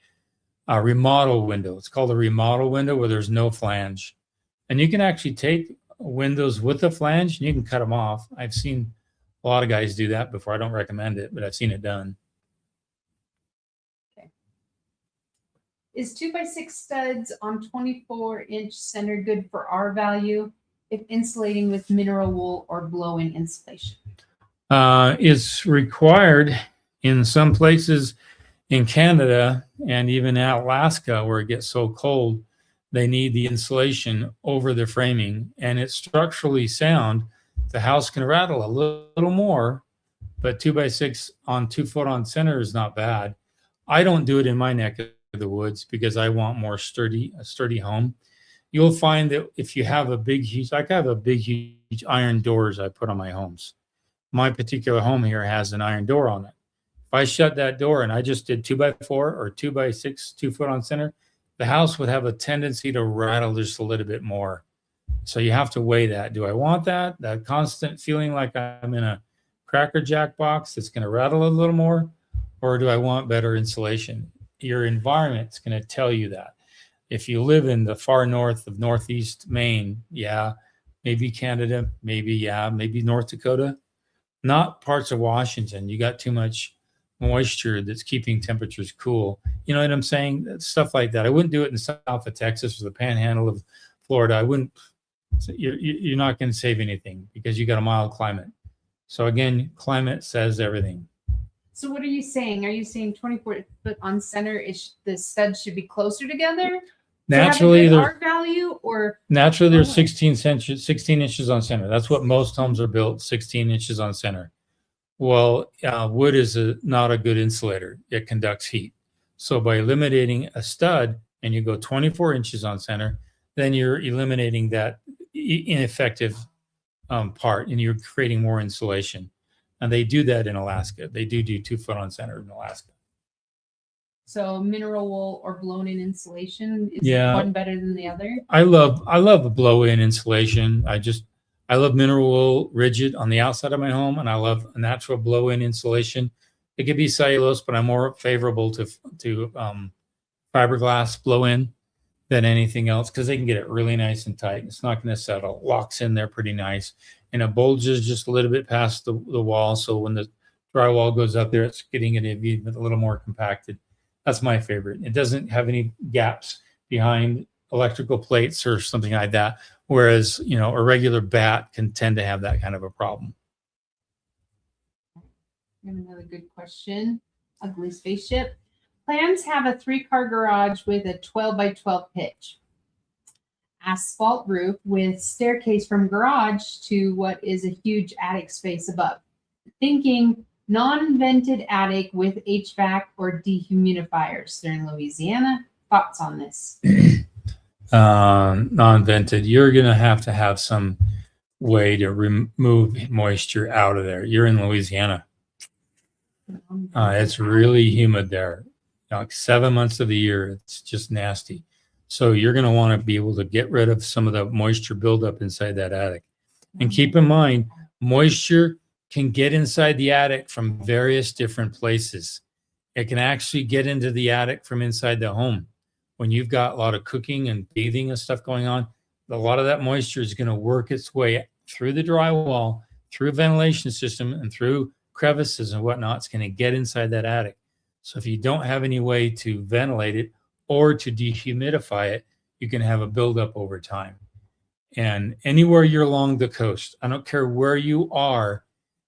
remodel window. It's called a remodel window, where there's no flange. And you can actually take windows with a flange and you can cut them off. I've seen a lot of guys do that before. I don't recommend it, but I've seen it done.
Okay. Is 2x6 studs on 24-inch center good for R value if insulating with mineral wool or blow-in insulation?
It's required in some places in Canada and even Alaska, where it gets so cold. They need the insulation over the framing, and it's structurally sound. The house can rattle a little more, but 2x6 on 2 foot on center is not bad. I don't do it in my neck of the woods because I want a sturdy home. You'll find that if you have I have a big, huge iron doors I put on my homes. My particular home here has an iron door on it. If I shut that door and I just did 2x4 or 2x6, 2 foot on center, the house would have a tendency to rattle just a little bit more. So you have to weigh that. Do I want that constant feeling like I'm in a Cracker Jack box that's going to rattle a little more, or do I want better insulation? Your environment's going to tell you that. If you live in the far north of Northeast Maine, maybe Canada, maybe North Dakota, not parts of Washington. You got too much moisture that's keeping temperatures cool. You know what I'm saying? Stuff like that. I wouldn't do it in the south of Texas or the panhandle of Florida. I wouldn't. You're not going to save anything because you got a mild climate. So again, climate says everything.
So what are you saying? Are you saying 24 foot on center the studs should be closer together?
Naturally,
R value, or
naturally there's 16 inches on center. That's what most homes are built, 16 inches on center. Well, wood is not a good insulator. It conducts heat. So by eliminating a stud and you go 24 inches on center, then you're eliminating that ineffective part, and you're creating more insulation. And they do that in Alaska. They do 2 foot on center in Alaska.
So mineral wool or blown-in insulation, is one better than the other?
I love a blow-in insulation. I love mineral wool rigid on the outside of my home, and I love a natural blow-in insulation. It could be cellulose, but I'm more favorable to fiberglass blow-in. than anything else because they can get it really nice and tight. It's not going to settle. Locks in there pretty nice. And it bulges just a little bit past the wall. So when the drywall goes up there, it's getting it even a little more compacted. That's my favorite. It doesn't have any gaps behind electrical plates or something like that. Whereas, you know, a regular bat can tend to have that kind of a problem.
Another good question. Ugly spaceship. Plans have a 3-car garage with a 12 by 12 pitch. Asphalt roof with staircase from garage to what is a huge attic space above. Thinking non-vented attic with HVAC or dehumidifiers. They're in Louisiana. Thoughts on this?
Non-vented. You're going to have some way to remove moisture out of there. You're in Louisiana. It's really humid there. Like 7 months of the year, it's just nasty. So you're going to want to be able to get rid of some of the moisture buildup inside that attic. And keep in mind, moisture can get inside the attic from various different places. It can actually get into the attic from inside the home. When you've got a lot of cooking and bathing and stuff going on, a lot of that moisture is going to work its way through the drywall, through a ventilation system, and through crevices and whatnot. It's going to get inside that attic. So if you don't have any way to ventilate it or to dehumidify it, you can have a buildup over time. And anywhere you're along the coast, I don't care where you are,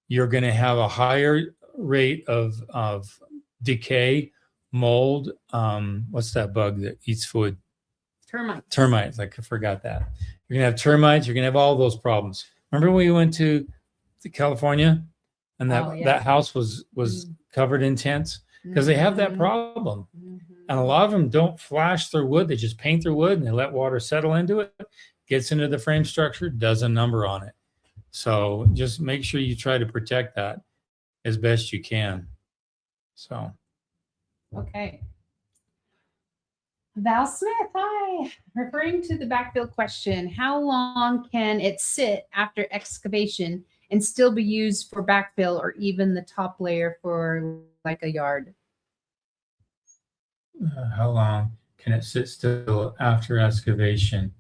you're going to have a higher rate of decay, mold. What's that bug that eats food?
Termites.
Termites. Like I forgot that. You're going to have termites. You're going to have all those problems. Remember when we went to California and that house was covered in tents? Because they have that problem. And a lot of them don't flash their wood. They just paint their wood and they let water settle into it, gets into the frame structure, does a number on it. So just make sure you try to protect that as best you can. So.
Okay. Val Smith, hi. Referring to the backfill question, how long can it sit after excavation and still be used for backfill or even the top layer for like a yard?
How long can it sit still after excavation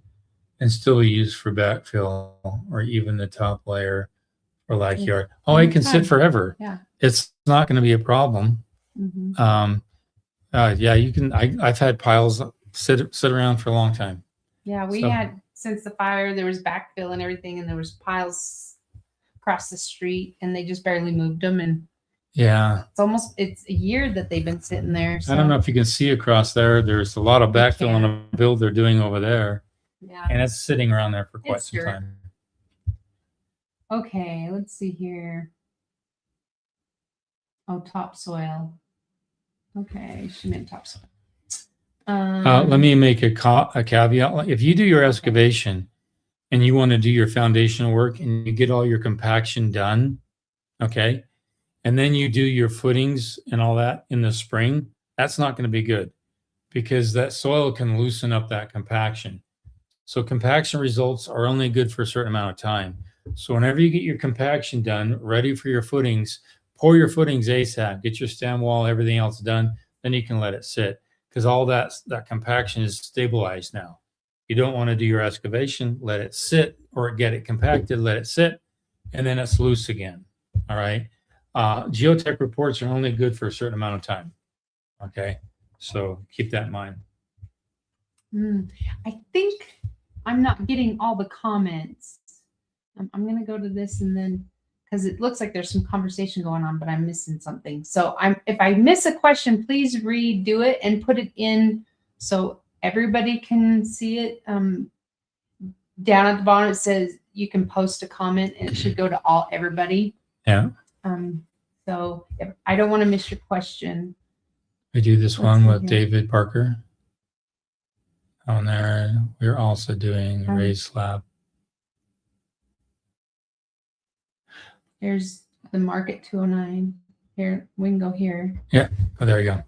and still be used for backfill or even the top layer for like yard? Oh, it can sit forever.
Yeah.
It's not going to be a problem. Yeah, you can. I've had piles sit around for a long time.
Yeah, we had, since the fire, there was backfill and everything, and there was piles across the street, and they just barely moved them. And
yeah,
it's a year that they've been sitting there. So.
I don't know if you can see across there. There's a lot of backfill on a build they're doing over there.
Yeah,
and it's sitting around there for quite some time.
Okay, let's see here. Oh, topsoil. Okay, she meant topsoil.
Let me make a caveat. If you do your excavation and you want to do your foundational work and you get all your compaction done, okay, and then you do your footings and all that in the spring, that's not going to be good because that soil can loosen up that compaction. So compaction results are only good for a certain amount of time. So whenever you get your compaction done, ready for your footings, pour your footings ASAP, get your stem wall, everything else done, then you can let it sit. Because all that compaction is stabilized now. You don't want to do your excavation, let it sit, or get it compacted, let it sit, and then it's loose again. All right. Geotech reports are only good for a certain amount of time. Okay. So keep that in mind.
I think I'm not getting all the comments. I'm going to go to this and then, because it looks like there's some conversation going on, but I'm missing something. So if I miss a question, please redo it and put it in so everybody can see it. Down at the bottom, it says you can post a comment and it should go to everybody.
Yeah.
So if I don't want to miss your question.
We do this one with David Parker. On there, we're also doing raised slab.
There's the market 209. Here, we can go here.
Yeah, oh, there you go.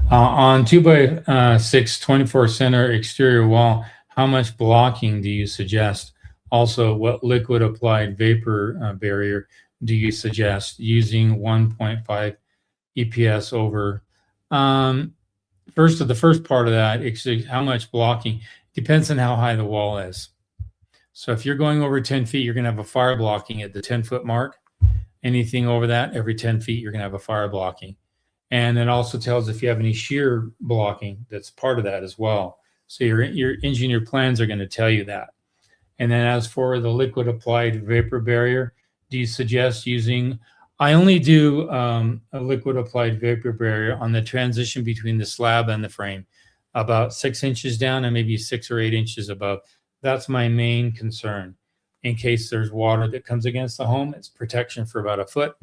On 2x6 24 center exterior wall, how much blocking do you suggest? Also, what liquid applied vapor barrier do you suggest using 1.5 EPS over? the first part of that is how much blocking depends on how high the wall is. So if you're going over 10 feet, you're going to have a fire blocking at the 10-foot mark. Anything over that, every 10 feet, you're going to have a fire blocking. And it also tells if you have any shear blocking, that's part of that as well. So your engineer plans are going to tell you that. And then as for the liquid applied vapor barrier, do you suggest using, I only do a liquid applied vapor barrier on the transition between the slab and the frame, about 6 inches down and maybe 6 or 8 inches above. That's my main concern. In case there's water that comes against the home, it's protection for about a foot.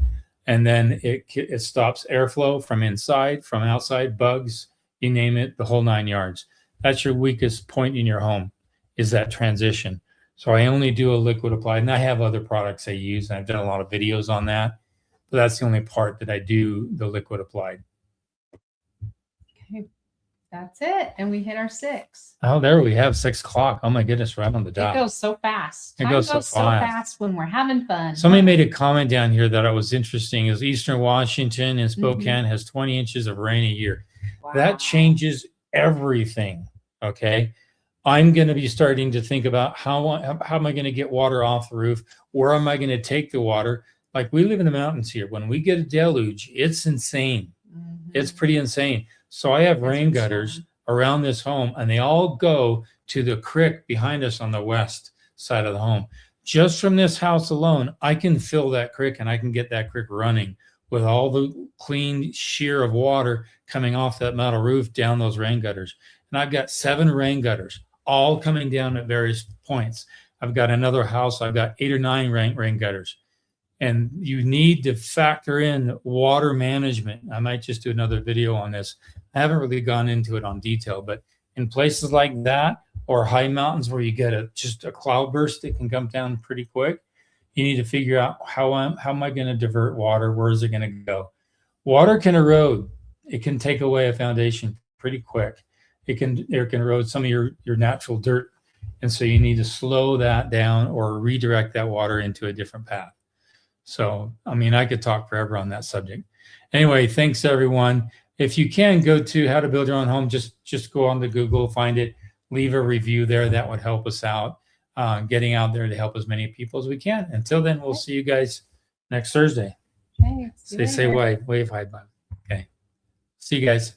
And then it stops airflow from inside, from outside, bugs, you name it, the whole 9 yards. That's your weakest point in your home, is that transition. So I only do a liquid applied, and I have other products I use, and I've done a lot of videos on that. But that's the only part that I do the liquid applied.
Okay, that's it. And we hit our 6.
Oh, there we have 6 o'clock. Oh my goodness, right on the dot.
It goes so fast.
It
Time
goes so
so
fast.
fast when we're having fun.
Somebody made a comment down here that I was interesting is Eastern Washington and Spokane has 20 inches of rain a year.
Wow.
That changes everything. Okay. I'm going to be starting to think about how am I going to get water off the roof? Where am I going to take the water? Like, we live in the mountains here. When we get a deluge, it's insane. It's pretty insane. So I have rain gutters around this home, and they all go to the creek behind us on the west side of the home. Just from this house alone, I can fill that creek, and I can get that creek running with all the clean shear of water coming off that metal roof down those rain gutters. And I've got 7 rain gutters, all coming down at various points. I've got another house, I've got 8 or 9 rain gutters. And you need to factor in water management. I might just do another video on this. I haven't really gone into it on detail, but in places like that, or high mountains where you get just a cloud burst that can come down pretty quick, you need to figure out how am I going to divert water? Where is it going to go? Water can erode. It can take away a foundation pretty quick. It can erode some of your natural dirt. And so you need to slow that down or redirect that water into a different path. So, I mean, I could talk forever on that subject. Anyway, thanks everyone. If you can go to How to Build Your Own Home, just go on to Google, find it, leave a review there. That would help us out, getting out there to help as many people as we can. Until then, we'll see you guys next Thursday.
Okay,
Say wave high five. Okay. See you guys.